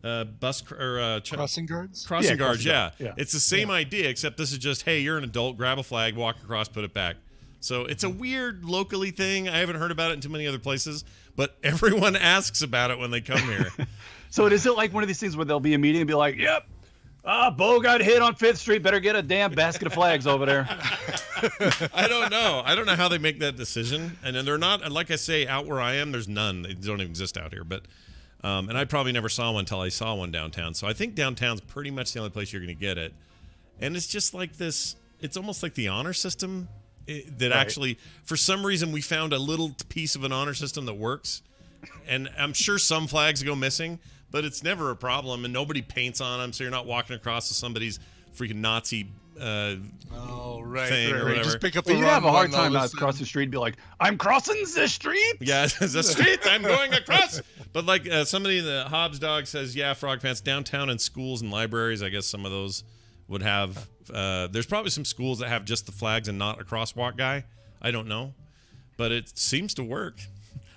Crossing guards? Crossing guards, yeah. Yeah. It's the same idea, except this is just, hey, you're an adult, grab a flag, walk across, put it back. So it's a weird locally thing. I haven't heard about it in too many other places, but everyone asks about it when they come here. So is it like one of these things where there'll be a meeting and be like, yep, Bo got hit on 5th Street. Better get a damn basket of flags over there. I don't know. I don't know how they make that decision. And then they're not, like I say, out where I am, there's none. They don't even exist out here. But and I probably never saw one until I saw one downtown. So I think downtown's pretty much the only place you're going to get it. And it's just like this, it's almost like the honor system that actually, for some reason, we found a little piece of an honor system that works. And I'm sure some flags go missing, but it's never a problem, and nobody paints on them, so you're not walking across to somebody's freaking Nazi thing or whatever. Just pick up the Well, you wrong have a hard one all time of a out sudden. across the street and be like, I'm crossing the street. Yeah, it's a street I'm going across. But like somebody in the Hobbs Dog says, yeah, Frog Pants, downtown and schools and libraries, I guess some of those would have, there's probably some schools that have just the flags and not a crosswalk guy. I don't know. But it seems to work.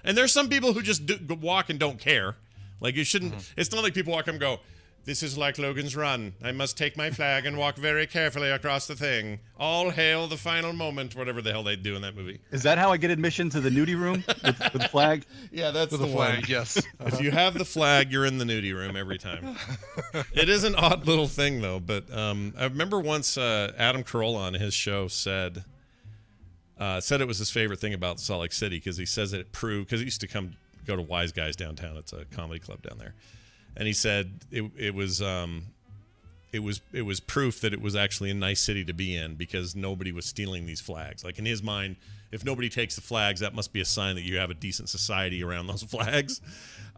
And there's some people who just walk and don't care. Like you shouldn't, it's not like people walk up and go, this is like Logan's Run. I must take my flag and walk very carefully across the thing. All hail the final moment, whatever the hell they do in that movie. Is that how I get admission to the nudie room with the flag? Yeah, that's With the the flag, one. yes. If you have the flag, you're in the nudie room every time. It is an odd little thing, though. But I remember once Adam Carolla on his show said it was his favorite thing about Salt Lake City because he says that it proved, because he used to go to Wise Guys downtown. It's a comedy club down there. And he said it was proof that it was actually a nice city to be in because nobody was stealing these flags. Like in his mind, if nobody takes the flags, that must be a sign that you have a decent society around those flags.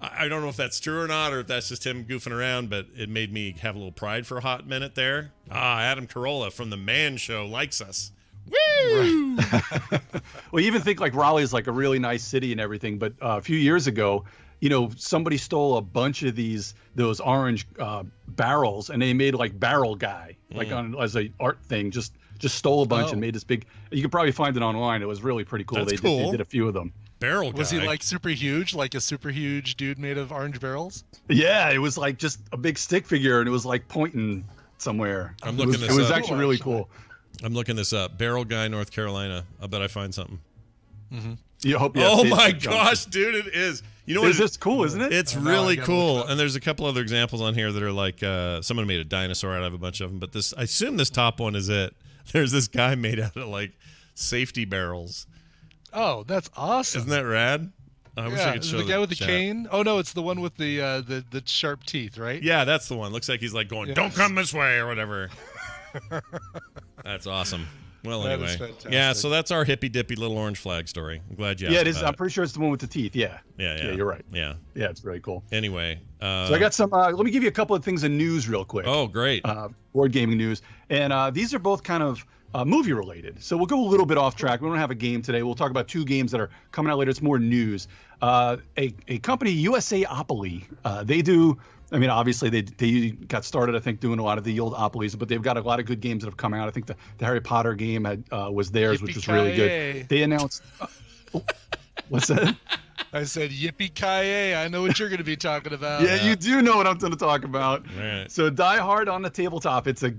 I don't know if that's true or not, or if that's just him goofing around, but it made me have a little pride for a hot minute there. Adam Carolla from The Man Show likes us. Woo! Well, you even think like Raleigh is like a really nice city and everything, but a few years ago, somebody stole a bunch of those orange barrels, and they made like Barrel Guy, like as a art thing. Just stole a bunch and made this big. You could probably find it online. It was really pretty cool. That's They did a few of them. Barrel Guy. Was he like super huge, like a super huge dude made of orange barrels? Yeah, it was like just a big stick figure, and it was like pointing somewhere. I'm looking this It was up. actually really cool. I'm looking this up. Barrel Guy, North Carolina. I bet I find something. You hope. Oh my gosh, dude, it is. You know what? Is this cool, isn't it? It's really cool. And there's a couple other examples on here that are like someone made a dinosaur out of a bunch of them. But I assume this top one is it. There's this guy made out of like safety barrels. Oh, that's awesome. Isn't that rad? I wish I could is show it the guy with the chat. cane? Oh no, it's the one with the sharp teeth, right? Yeah, that's the one. Looks like he's like going, Yeah. "Don't come this way" or whatever. That's awesome. Well, That anyway, is fantastic. yeah. So that's our hippy dippy little orange flag story. I'm glad you asked. Yeah, it is. about I'm pretty sure it's the one with the teeth. Yeah. Yeah, You're right. Yeah. Yeah, it's really cool. Anyway, So I got some. Let me give you a couple of things in news real quick. Oh, great. Board gaming news, and these are both kind of movie related. So we'll go a little bit off track. We don't have a game today. We'll talk about two games that are coming out later. It's more news. A company, USAopoly, they do. I mean, obviously they got started, I think, doing a lot of the old Opolis, but they've got a lot of good games that have come out. I think the Harry Potter game was theirs, which was really good. They announced. What's that? I said yippee-ki-yay. I know what you're going to be talking about. Yeah, you do know what I'm going to talk about. Right. So Die Hard on the tabletop. It's a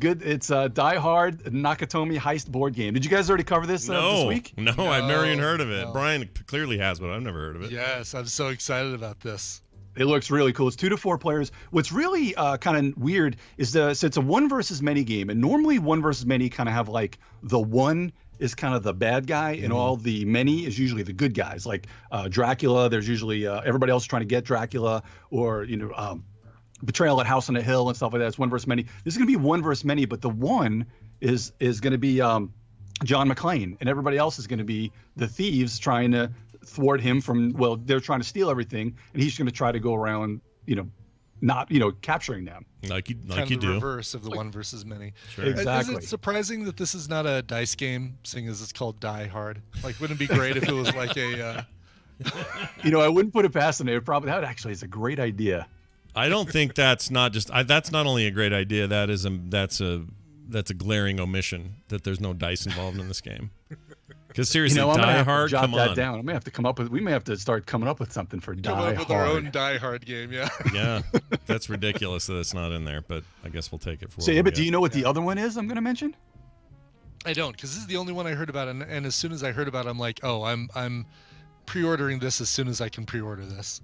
Die Hard Nakatomi heist board game. Did you guys already cover this this week? No, I've never even heard of it. No. Brian clearly has, but I've never heard of it. Yes, I'm so excited about this. It looks really cool. It's 2 to 4 players. What's really kind of weird is so it's a one versus many game, and normally one versus many kind of have like the one is kind of the bad guy, and all the many is usually the good guys. Like Dracula, there's usually everybody else trying to get Dracula, or Betrayal at House on the Hill and stuff like that. It's one versus many. This is going to be one versus many, but the one is going to be John McClane, and everybody else is going to be the thieves trying to thwart him from. Well, they're trying to steal everything, and he's going to try to go around, not capturing them. Like you The do. reverse of the one versus many. Sure. Exactly. Is it surprising that this is not a dice game, seeing as it's called Die Hard? Like, wouldn't it be great if it was like a... I wouldn't put it past them. That actually is a great idea. I don't think that's not just. That's not only a great idea. That's a glaring omission that there's no dice involved in this game. Because seriously, I'm gonna Die have Hard. to jot Come that on. down. We may have to start coming up with something for Die Come Hard. up with our own Die Hard game, yeah. Yeah, that's ridiculous that it's not in there. But I guess we'll take it for. So, what yeah, we but do get. you know what the other one is I'm going to mention? I don't, because this is the only one I heard about, and as soon as I heard about it, I'm like, oh, I'm pre-ordering this as soon as I can pre-order this.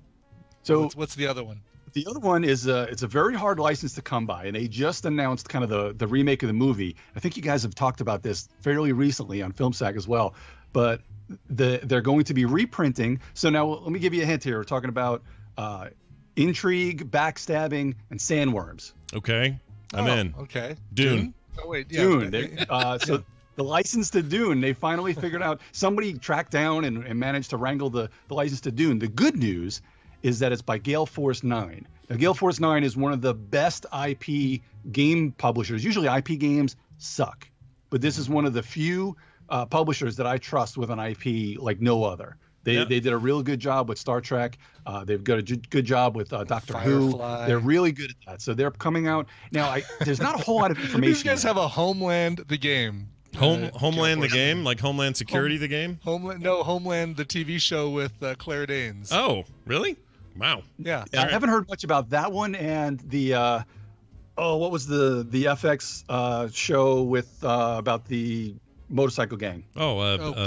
So What's the other one? the other one is it's a very hard license to come by, and they just announced kind of the remake of the movie. I think you guys have talked about this fairly recently on FilmSack as well, but they're going to be reprinting. So now let me give you a hint here. We're talking about intrigue, backstabbing, and sandworms. Okay, I'm in. Okay. Dune. Oh wait, yeah. Dune. So the license to Dune, they finally figured out. Somebody tracked down and managed to wrangle the license to Dune. The good news is that it's by Gale Force 9. Now, Gale Force 9 is one of the best IP game publishers. Usually IP games suck. but this is one of the few publishers that I trust with an IP like no other. They did a real good job with Star Trek. They've got a good job with Doctor Who. They're really good at that. So they're coming out now. There's not a whole lot of information. These guys have a Homeland the game. Homeland the game, like Homeland Security the game. Homeland the TV show with Claire Danes. Oh, really? Wow. Yeah. I haven't heard much about that one and the what was the FX show with about the motorcycle gang?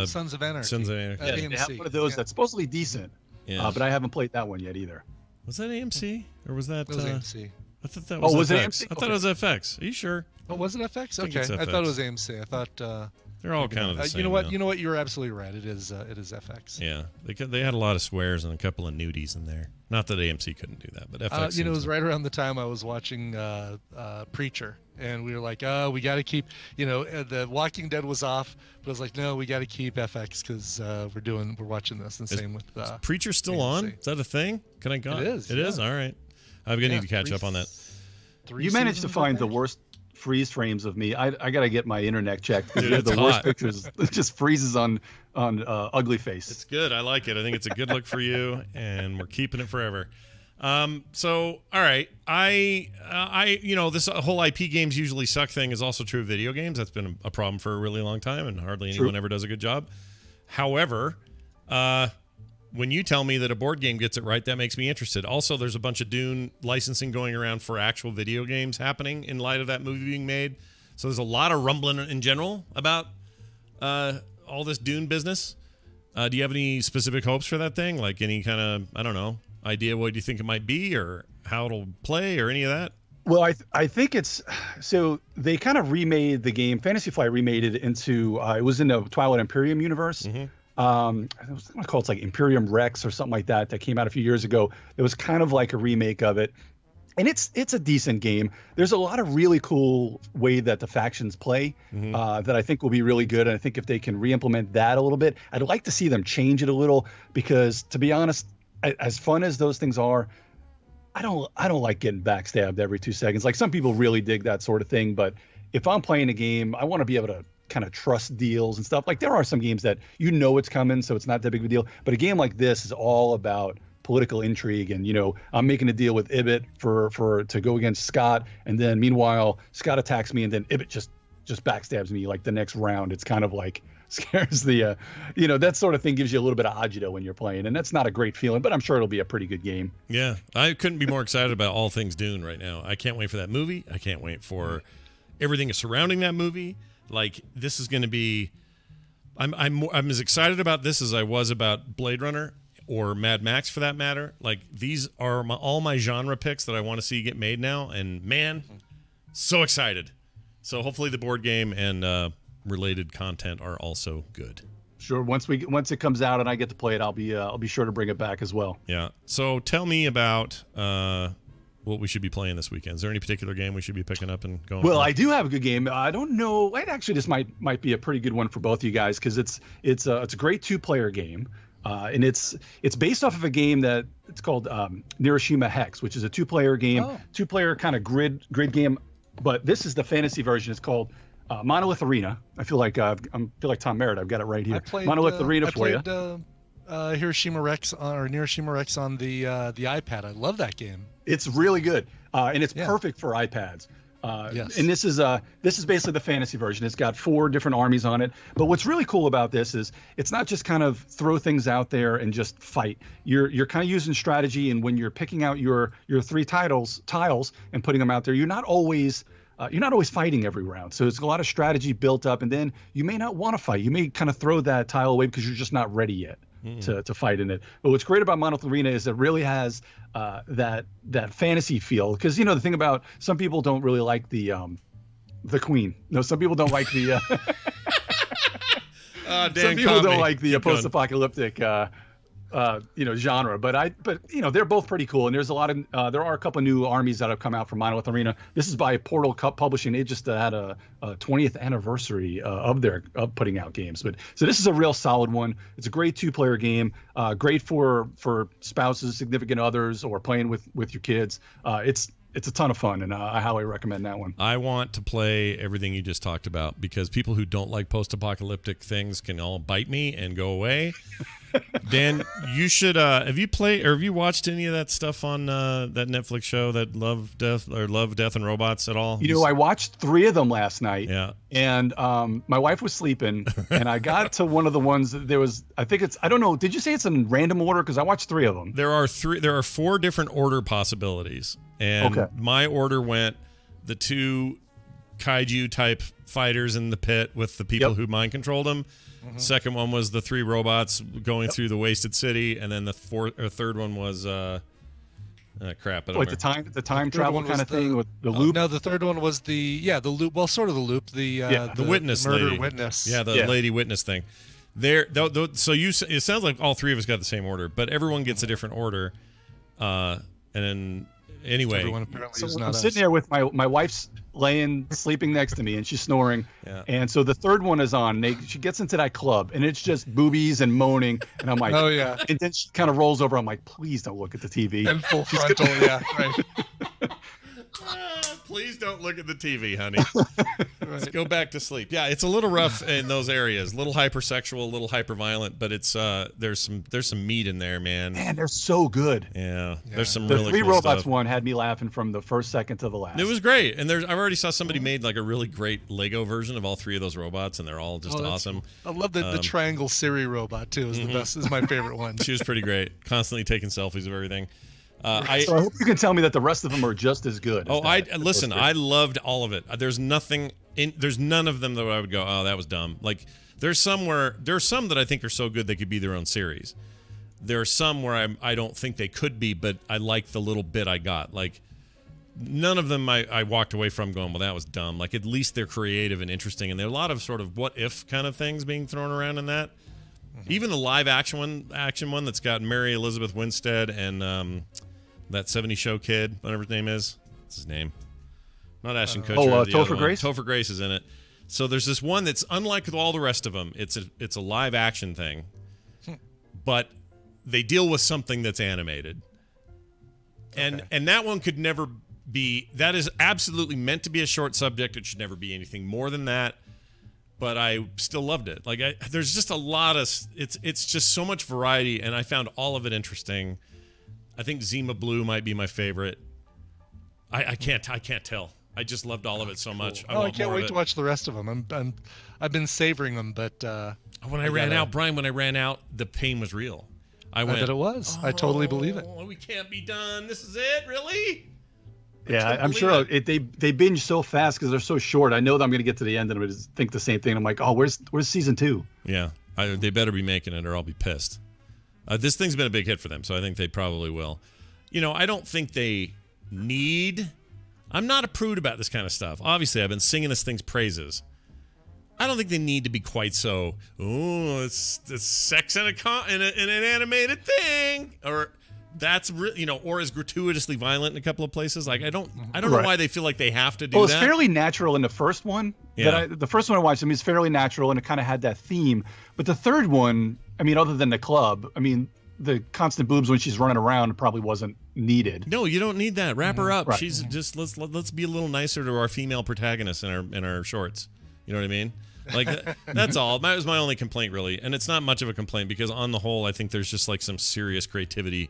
Sons of Anarchy. Sons of Anarchy. Yeah, they have one of those that's supposedly decent, but I haven't played that one yet either. Was that AMC or was that? It was AMC. I thought that was. Was FX. it AMC? I thought it was FX. Are you sure? Oh, was it FX? I think Okay, it's FX. I thought it was AMC. I thought they're all kind of the same. You know what? now. You know what? You're absolutely right. It is FX. Yeah, they had a lot of swears and a couple of nudies in there. Not that AMC couldn't do that, but FX. It was right around the time I was watching Preacher, and we were like, oh, we got to keep. The Walking Dead was off, but I was like, no, we got to keep FX because we're watching this. And same with is Preacher still AMC. on? Is that a thing? Can I go? It is. It is. All right. I'm gonna need to catch up on that. You managed to find the worst freeze frames of me. I gotta get my internet checked. Dude, you have the worst hot. pictures. It just freezes on ugly face. It's good. I like it. I think it's a good look for you, and we're keeping it forever. So, all right. This whole IP games usually suck thing is also true of video games. That's been a problem for a really long time, and hardly anyone ever does a good job. However, when you tell me that a board game gets it right, that makes me interested. Also, there's a bunch of Dune licensing going around for actual video games happening in light of that movie being made. So there's a lot of rumbling in general about all this Dune business. Do you have any specific hopes for that thing? Like any kind of, I don't know, idea what you think it might be or how it'll play or any of that? Well, I think it's so they kind of remade the game. Fantasy Flight remade it into it was in the Twilight Imperium universe. Mm-hmm. I was going to call it like Imperium Rex or something like that came out a few years ago. It was kind of like a remake of it. And it's a decent game. There's a lot of really cool way that the factions play that I think will be really good. And I think if they can re-implement that a little bit, I'd like to see them change it a little because, to be honest, as fun as those things are, I don't like getting backstabbed every 2 seconds. Like some people really dig that sort of thing. But if I'm playing a game, I want to be able to kind of trust deals and stuff. Like there are some games that it's coming, so it's not that big of a deal. But a game like this is all about political intrigue, and I'm making a deal with Ibit to go against Scott, and then meanwhile Scott attacks me, and then Ibit just backstabs me like the next round. It's kind of like scares the that sort of thing gives you a little bit of agita when you're playing, and that's not a great feeling. But I'm sure it'll be a pretty good game. Yeah, I couldn't be more excited about all things Dune right now. I can't wait for that movie. I can't wait for everything surrounding that movie. Like this is going to be, I'm as excited about this as I was about Blade Runner or Mad Max for that matter. Like these are all my genre picks that I want to see get made now, and man, so excited. So hopefully the board game and related content are also good. Sure. Once it comes out and I get to play it, I'll be sure to bring it back as well. Yeah. So tell me about what we should be playing this weekend. Is there any particular game we should be picking up and going? Well, I do have a good game. I don't know. Actually, this might be a pretty good one for both of you guys because it's a great 2-player game, and it's based off of a game that it's called Hiroshima Hex, which is a 2-player game, 2-player kind of grid game. But this is the fantasy version. It's called Monolith Arena. I feel like Tom Merritt. I've got it right here. Monolith Arena for you. Hiroshima Rex on the iPad. I love that game. It's really good, and it's perfect for iPads. Yes. And this is basically the fantasy version. It's got 4 different armies on it. But what's really cool about this is it's not just kind of throw things out there and just fight. You're kind of using strategy, and when you're picking out your 3 tiles and putting them out there, you're not always fighting every round. So it's a lot of strategy built up, and then you may not want to fight. You may kind of throw that tile away because you're just not ready yet to fight in it. But what's great about Monolith Arena is it really has that fantasy feel. Because the thing about some people don't really like the Queen. No, some people don't like the. Some people don't like the post-apocalyptic. Genre, but they're both pretty cool, and there's a lot of there are a couple of new armies that have come out from Monolith Arena. This is by Portal Cup Publishing. They just had a 20th anniversary of putting out games. So this is a real solid one. It's a great 2-player game, great for spouses, significant others, or playing with your kids. it's a ton of fun, and I highly recommend that one. I want to play everything you just talked about because people who don't like post-apocalyptic things can all bite me and go away. Dan, you should have you watched any of that stuff on that Netflix show, that Love, Death and Robots at all? I watched 3 of them last night. Yeah. And my wife was sleeping, and I got to one of the ones that there was. I don't know. Did you say it's in random order? Because I watched 3 of them. There are 4 different order possibilities, and my order went the 2 kaiju type fighters in the pit with the people who mind controlled them. Mm-hmm. Second one was the 3 robots going through the wasted city, and then the third one was crap. Like the time travel kind of thing with the loop. No, the third one was the loop. Well, sort of the loop. The witness murder lady. Witness. Yeah, the lady witness thing. So it sounds like all 3 of us got the same order, but everyone gets a different order. And then anyway, I'm sitting there with my wife's sleeping next to me, and she's snoring. Yeah. And so the third one is on. She gets into that club, and it's just boobies and moaning. And I'm like, oh yeah. And then she kind of rolls over. I'm like, please don't look at the TV. And full frontal, yeah, right. Please don't look at the TV, honey. Let's go back to sleep. Yeah, it's a little rough in those areas. A little hypersexual, a little hyperviolent, but it's there's some meat in there, man. Man, they're so good. Yeah. There's some the really 3 cool robots stuff. one had me laughing from the first second to the last. It was great, and I already saw somebody made like a really great Lego version of all 3 of those robots, and they're all just awesome. I love the triangle Siri robot too. Is the best. Is my favorite one. She was pretty great, constantly taking selfies of everything. So I hope you can tell me that the rest of them are just as good. Listen. I loved all of it. There's none of them that I would go, oh, that was dumb. Like there's some that I think are so good they could be their own series. There are some where I don't think they could be, but I like the little bit I got. Like none of them I walked away from going, well, that was dumb. Like at least they're creative and interesting, and there are a lot of sort of what if kind of things being thrown around in that. Mm-hmm. Even the live action one that's got Mary Elizabeth Winstead and that 70 Show kid, whatever his name is. What's his name? Not Ashton Kutcher. Topher Grace? Topher Grace is in it. So there's this one that's unlike all the rest of them. It's a live action thing, but they deal with something that's animated. And that one could never be. That is absolutely meant to be a short subject. It should never be anything more than that. But I still loved it. Like there's just a lot of. It's just so much variety, and I found all of it interesting. I think Zima Blue might be my favorite. I can't tell. I just loved all of it so much. I can't wait to watch the rest of them. I've been savoring them, but when I ran out, the pain was real. I bet it was. I totally believe it. We can't be done. This is it, really? Yeah, I'm sure they binge so fast because they're so short. I know that I'm going to get to the end and I'm going to think the same thing. I'm like, oh, where's season 2? Yeah, they better be making it or I'll be pissed. This thing's been a big hit for them, so I think they probably will. I don't think they need. I'm not a prude about this kind of stuff. Obviously, I've been singing this thing's praises. I don't think they need to be quite so. Oh, it's sex in an animated thing, or that's or is gratuitously violent in a couple of places. Like I don't know why they feel like they have to do that. Well, it's fairly natural in the first one. Yeah. The first one I watched, it's fairly natural and it kind of had that theme. But the third one, other than the club, the constant boobs when she's running around probably wasn't needed. No, you don't need that. Wrap her up. Right. She's just let's be a little nicer to our female protagonists in our shorts. You know what I mean? Like that's all. That was my only complaint, really, and it's not much of a complaint because on the whole, I think there's just like some serious creativity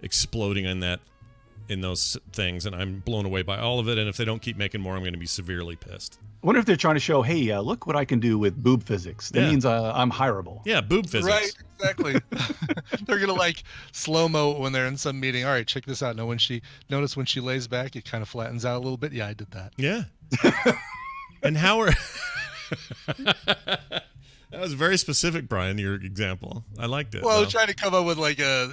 exploding in those things, and I'm blown away by all of it. And if they don't keep making more, I'm going to be severely pissed. I wonder if they're trying to show, hey, look what I can do with boob physics. That means I'm hireable. Yeah, boob physics. Right, exactly. They're gonna like slow-mo when they're in some meeting. All right, check this out. Notice when she lays back, it kind of flattens out a little bit. Yeah, I did that. Yeah. And how are that was very specific, Brian, your example. I liked it. Well, I was trying to come up with like a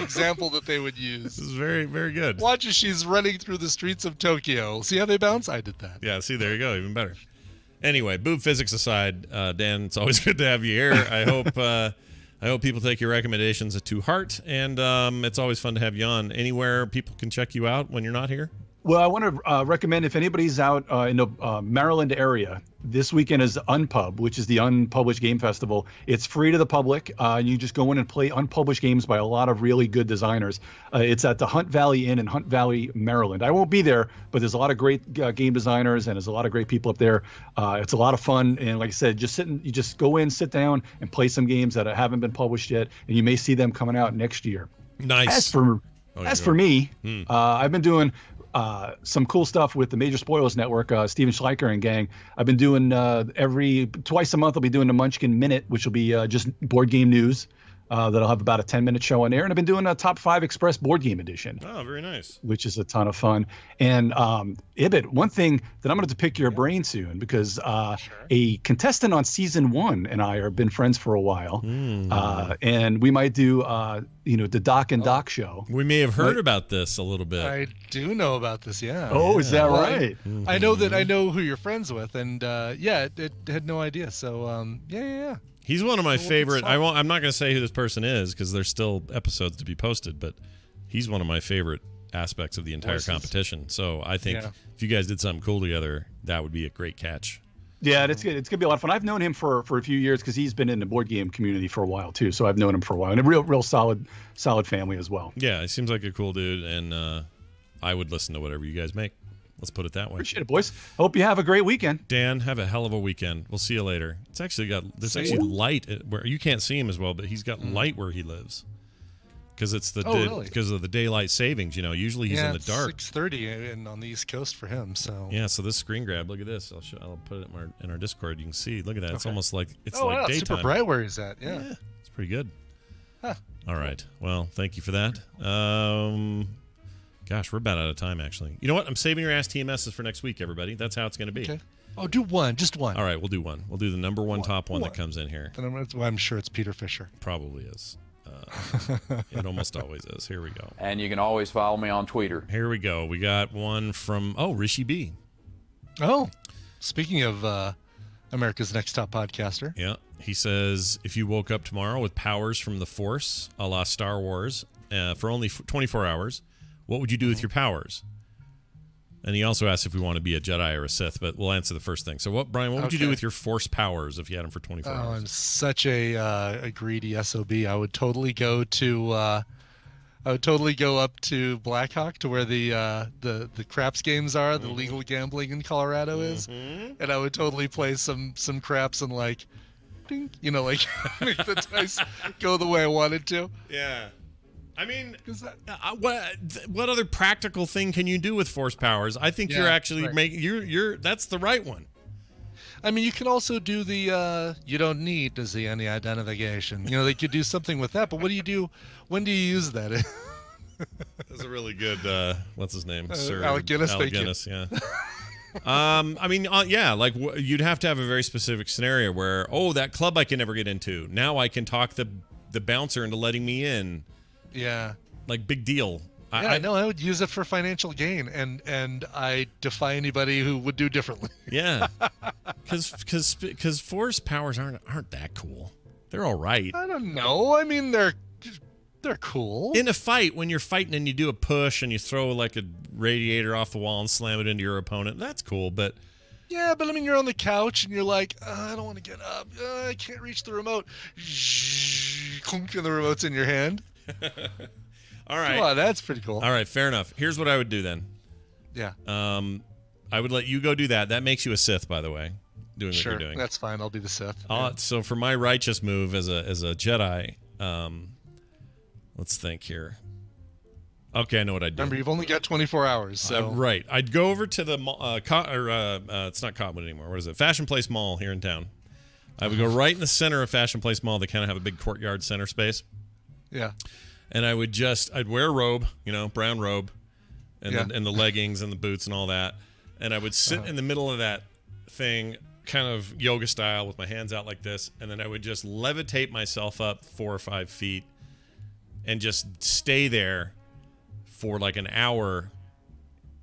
example that they would use. This is very, very good. Watch as she's running through the streets of Tokyo. See how they bounce? I did that. Yeah, see, there you go. Even better. Anyway, boob physics aside, Dan, it's always good to have you here. I hope people take your recommendations to heart, and it's always fun to have you on. Anywhere people can check you out when you're not here? Well, I want to recommend if anybody's out in the Maryland area, this weekend is Unpub, which is the Unpublished Game Festival. It's free to the public. You just go in and play unpublished games by a lot of really good designers. It's at the Hunt Valley Inn in Hunt Valley, Maryland. I won't be there, but there's a lot of great game designers and there's a lot of great people up there. It's a lot of fun. And like I said, you just go in, sit down, and play some games that haven't been published yet, and you may see them coming out next year. Nice. As for me, I've been doing some cool stuff with the Major Spoilers Network, Steven Schleicher and gang. I've been doing twice a month. I'll be doing the Munchkin Minute, which will be just board game news. That'll have about a 10-minute show on air. And I've been doing a Top 5 Express board game edition. Oh, very nice. Which is a ton of fun. And Ibit, one thing that I'm going to pick your brain soon, because a contestant on season 1 and I have been friends for a while. And we might do, the Doc and Doc show. We may have heard about this a little bit. I do know about this, yeah. Oh, is that right? I know that I know who you're friends with, and it had no idea. So, yeah. He's one of my favorite. I'm not going to say who this person is because there's still episodes to be posted, but he's one of my favorite aspects of the entire competition. So I think if you guys did something cool together, that would be a great catch. Yeah, it's going to be a lot of fun. I've known him for a few years because he's been in the board game community for a while too. So I've known him for a while, and a real solid family as well. Yeah, he seems like a cool dude, and I would listen to whatever you guys make. Let's put it that way. Appreciate it, boys. Hope you have a great weekend. Dan, have a hell of a weekend. We'll see you later. It's actually there's light where you can't see him as well, but he's got light where he lives because it's because of the daylight savings. Usually he's in the dark. 6:30 and on the East Coast for him. So yeah. So this screen grab, look at this. I'll put it in our Discord. You can see. Look at that. It's almost like wow, daytime. Super bright where he's at. Yeah. It's pretty good. Huh. All right. Well, thank you for that. Gosh, we're about out of time, actually. You know what? I'm saving your ass TMSs for next week, everybody. That's how it's going to be. Okay. Oh, do one. Just one. All right, we'll do one. We'll do the number one top one that comes in here. I'm sure it's Peter Fisher. Probably is. It almost always is. Here we go. And you can always follow me on Twitter. Here we go. We got one from, Rishi B. Oh, speaking of America's Next Top Podcaster. Yeah. He says, if you woke up tomorrow with powers from the Force, a la Star Wars, for only 24 hours, what would you do with your powers? And he also asks if we want to be a Jedi or a Sith, but we'll answer the first thing. So, Brian, what would you do with your Force powers if you had them for 24 hours? I'm such a greedy SOB. I would totally go up to Blackhawk to where the craps games are, the legal gambling in Colorado is, and I would totally play some craps and ding, make the dice go the way I wanted to. Yeah. I mean, what other practical thing can you do with Force powers? I think you're actually making that's the right one. I mean, you can also do the you don't need to see any identification. They could do something with that. But what do you do? When do you use that? That's a really good. What's his name? Sir Alec Guinness. Alec Guinness. Yeah. I mean, you'd have to have a very specific scenario where, that club I can never get into. Now I can talk the bouncer into letting me in. Yeah. Big deal. I would use it for financial gain, and I defy anybody who would do differently. Yeah. Because Force powers aren't that cool. They're all right. I don't know. I mean, they're cool. In a fight, when you're fighting and you do a push and you throw a radiator off the wall and slam it into your opponent, that's cool, but... Yeah, but I mean, you're on the couch and you're like, I don't want to get up. I can't reach the remote. And the remote's in your hand. All right. Wow, that's pretty cool. All right, fair enough. Here's what I would do then. Yeah. I would let you go do that. That makes you a Sith, by the way. Doing what you're doing. That's fine. I'll be the Sith. So for my righteous move as a Jedi, let's think here. Okay, I know what I'd do. Remember, you've only got 24 hours. So right. I'd go over to the it's not Cottonwood anymore. What is it? Fashion Place Mall here in town. I would go right in the center of Fashion Place Mall. They kind of have a big courtyard center space. Yeah. And I'd wear a robe, brown robe, and the leggings and the boots and all that. And I would sit in the middle of that thing, kind of yoga style, with my hands out like this. And then I would just levitate myself up 4 or 5 feet and just stay there for an hour.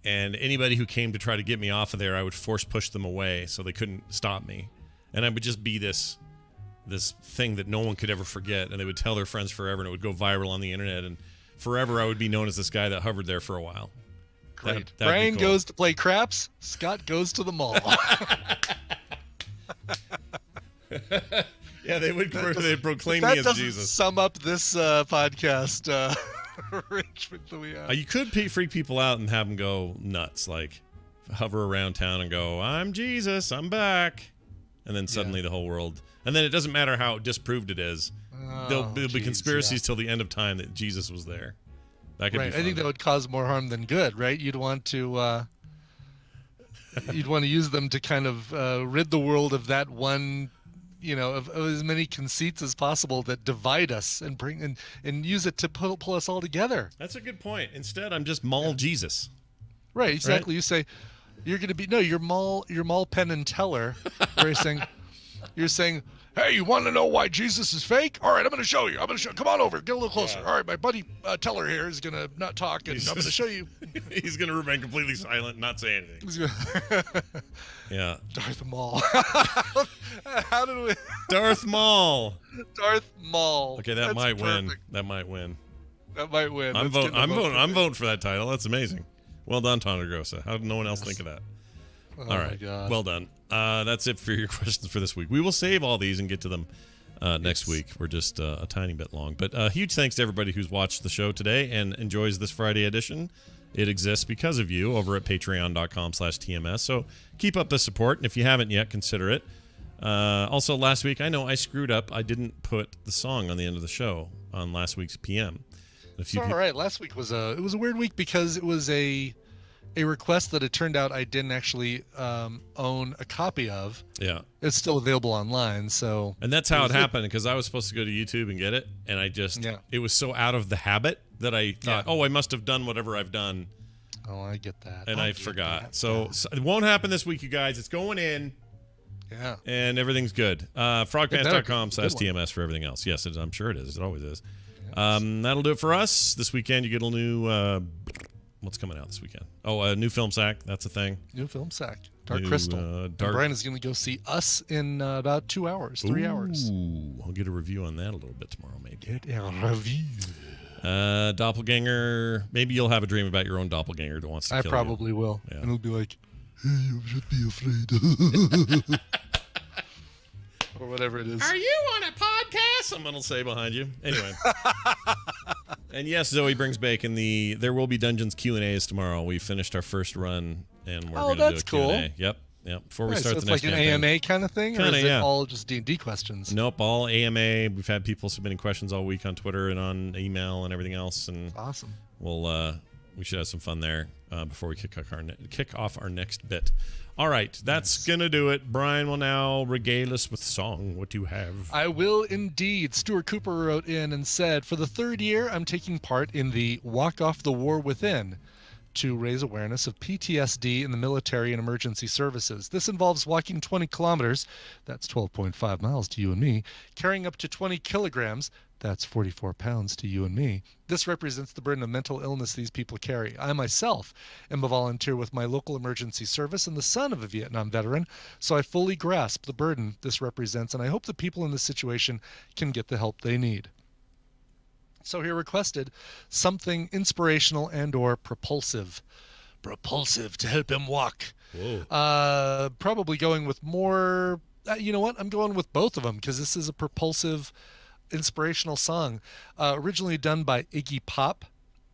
And anybody who came to try to get me off of there, I would force push them away so they couldn't stop me. And I would just be this thing that no one could ever forget, and they would tell their friends forever, and it would go viral on the internet, and forever I would be known as this guy that hovered there for a while. Great. Brian goes to play craps. Scott goes to the mall. Yeah, they would. They proclaim that me as doesn't Jesus. sum up this podcast arrangement that we have. You could freak people out and have them go nuts, like hover around town and go, "I'm Jesus, I'm back," and then suddenly the whole world. And then it doesn't matter how disproved it is. There'll be conspiracies till the end of time that Jesus was there. That could be fun. I think that would cause more harm than good, right? You'd want to use them to kind of rid the world of that one, of as many conceits as possible that divide us and bring and use it to pull us all together. That's a good point. Instead, I'm just Mall Jesus. Right, exactly. Right? You say you're going to be you're Mall Penn and Teller. Where you're saying, hey, you want to know why Jesus is fake? All right, I'm going to show you. Come on over. Get a little closer. Yeah. All right, my buddy Teller here is going to not talk, and I'm going to show you. He's going to remain completely silent and not say anything. Yeah. Darth Maul. How did we? Darth Maul. Darth Maul. Okay, that might win. That might win. I'm voting for that title. That's amazing. Well done, Tondergrosa. How did no one else think of that? Oh, all right. Well done. That's it for your questions for this week. We will save all these and get to them next week. We're just a tiny bit long. But huge thanks to everybody who's watched the show today and enjoys this Friday edition. It exists because of you over at patreon.com/TMS. So keep up the support. And if you haven't yet, consider it. Also, last week, I know I screwed up. I didn't put the song on the end of the show on last week's PM. It's all right. Last week was a weird week because it was a request that it turned out I didn't actually own a copy of. Yeah. It's still available online, so. And that's how it happened, because I was supposed to go to YouTube and get it, and I just, it was so out of the habit that I thought, I must have done whatever I've done. Oh, I get that. And I forgot. So it won't happen this week, you guys. It's going in. Yeah. And everything's good. Frogpants.com/TMS for everything else. Yes, I'm sure it is. It always is. That'll do it for us. This weekend, you get a new... what's coming out this weekend? Oh, a new film sack. That's a thing. New film sack. Dark Crystal. Brian is going to go see Us in about 2 hours, 3 hours. Ooh, I'll get a review on that a little bit tomorrow, maybe. Get a review. Doppelganger. Maybe you'll have a dream about your own doppelganger that wants to kill you. I probably will. Yeah. And it'll be like, hey, you should be afraid. Or whatever it is. Are you on a podcast? Someone will say behind you. Anyway. And yes, Zoe brings bacon. There will be Dungeons Q&As tomorrow. We finished our first run, and we're going to do a Q&A. Cool. Yep. Before we start so the next campaign. It's like an AMA kind of thing? Kinda, or is it all just D&D questions? Nope, all AMA. We've had people submitting questions all week on Twitter and on email and everything else. And awesome. We should have some fun there before we kick off our next bit. All right, that's going to do it. Brian will now regale us with song. What do you have? I will indeed. Stuart Cooper wrote in and said, for the third year, I'm taking part in the Walk Off the War Within to raise awareness of PTSD in the military and emergency services. This involves walking 20 kilometers, that's 12.5 miles to you and me, carrying up to 20 kilograms, that's 44 pounds to you and me. This represents the burden of mental illness these people carry. I myself am a volunteer with my local emergency service and the son of a Vietnam veteran, so I fully grasp the burden this represents, and I hope the people in this situation can get the help they need. So he requested something inspirational and or propulsive to help him walk. Whoa. Probably going with more, you know what? I'm going with both of them because this is a propulsive, inspirational song. Originally done by Iggy Pop.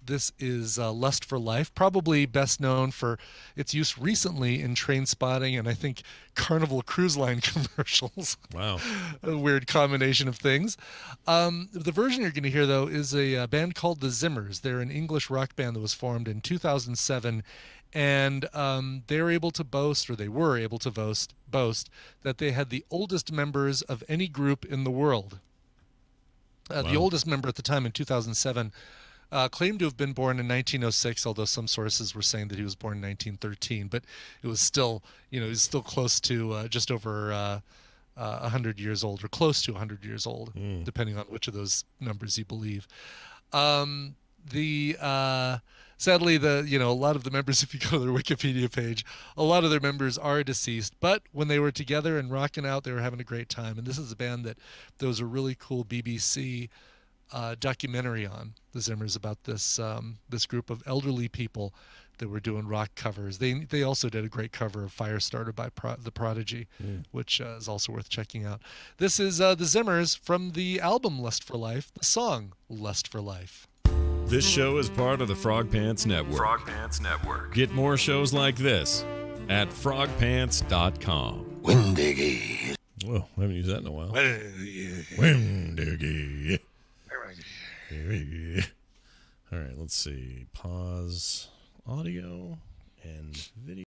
This is Lust for Life, probably best known for its use recently in Train Spotting and I think Carnival Cruise Line commercials. Wow. A weird combination of things. The version you're going to hear, though, is a band called the Zimmers. They're an English rock band that was formed in 2007, and they were able to boast that they had the oldest members of any group in the world. The oldest member at the time in 2007 claimed to have been born in 1906, although some sources were saying that he was born in 1913. But it was still, he was still close to just over 100 years old, or close to 100 years old, depending on which of those numbers you believe. Sadly, a lot of the members, if you go to their Wikipedia page, a lot of their members are deceased. But when they were together and rocking out, they were having a great time. And this is a band that there was a really cool BBC documentary on, the Zimmers, about this this group of elderly people They were doing rock covers. They also did a great cover of Firestarter by The Prodigy, which is also worth checking out. This is the Zimmers from the album Lust for Life, the song Lust for Life. This show is part of the Frog Pants Network. Frog Pants Network. Get more shows like this at frogpants.com. Windiggy. Whoa, I haven't used that in a while. Windiggy. All right, let's see. Pause audio and video.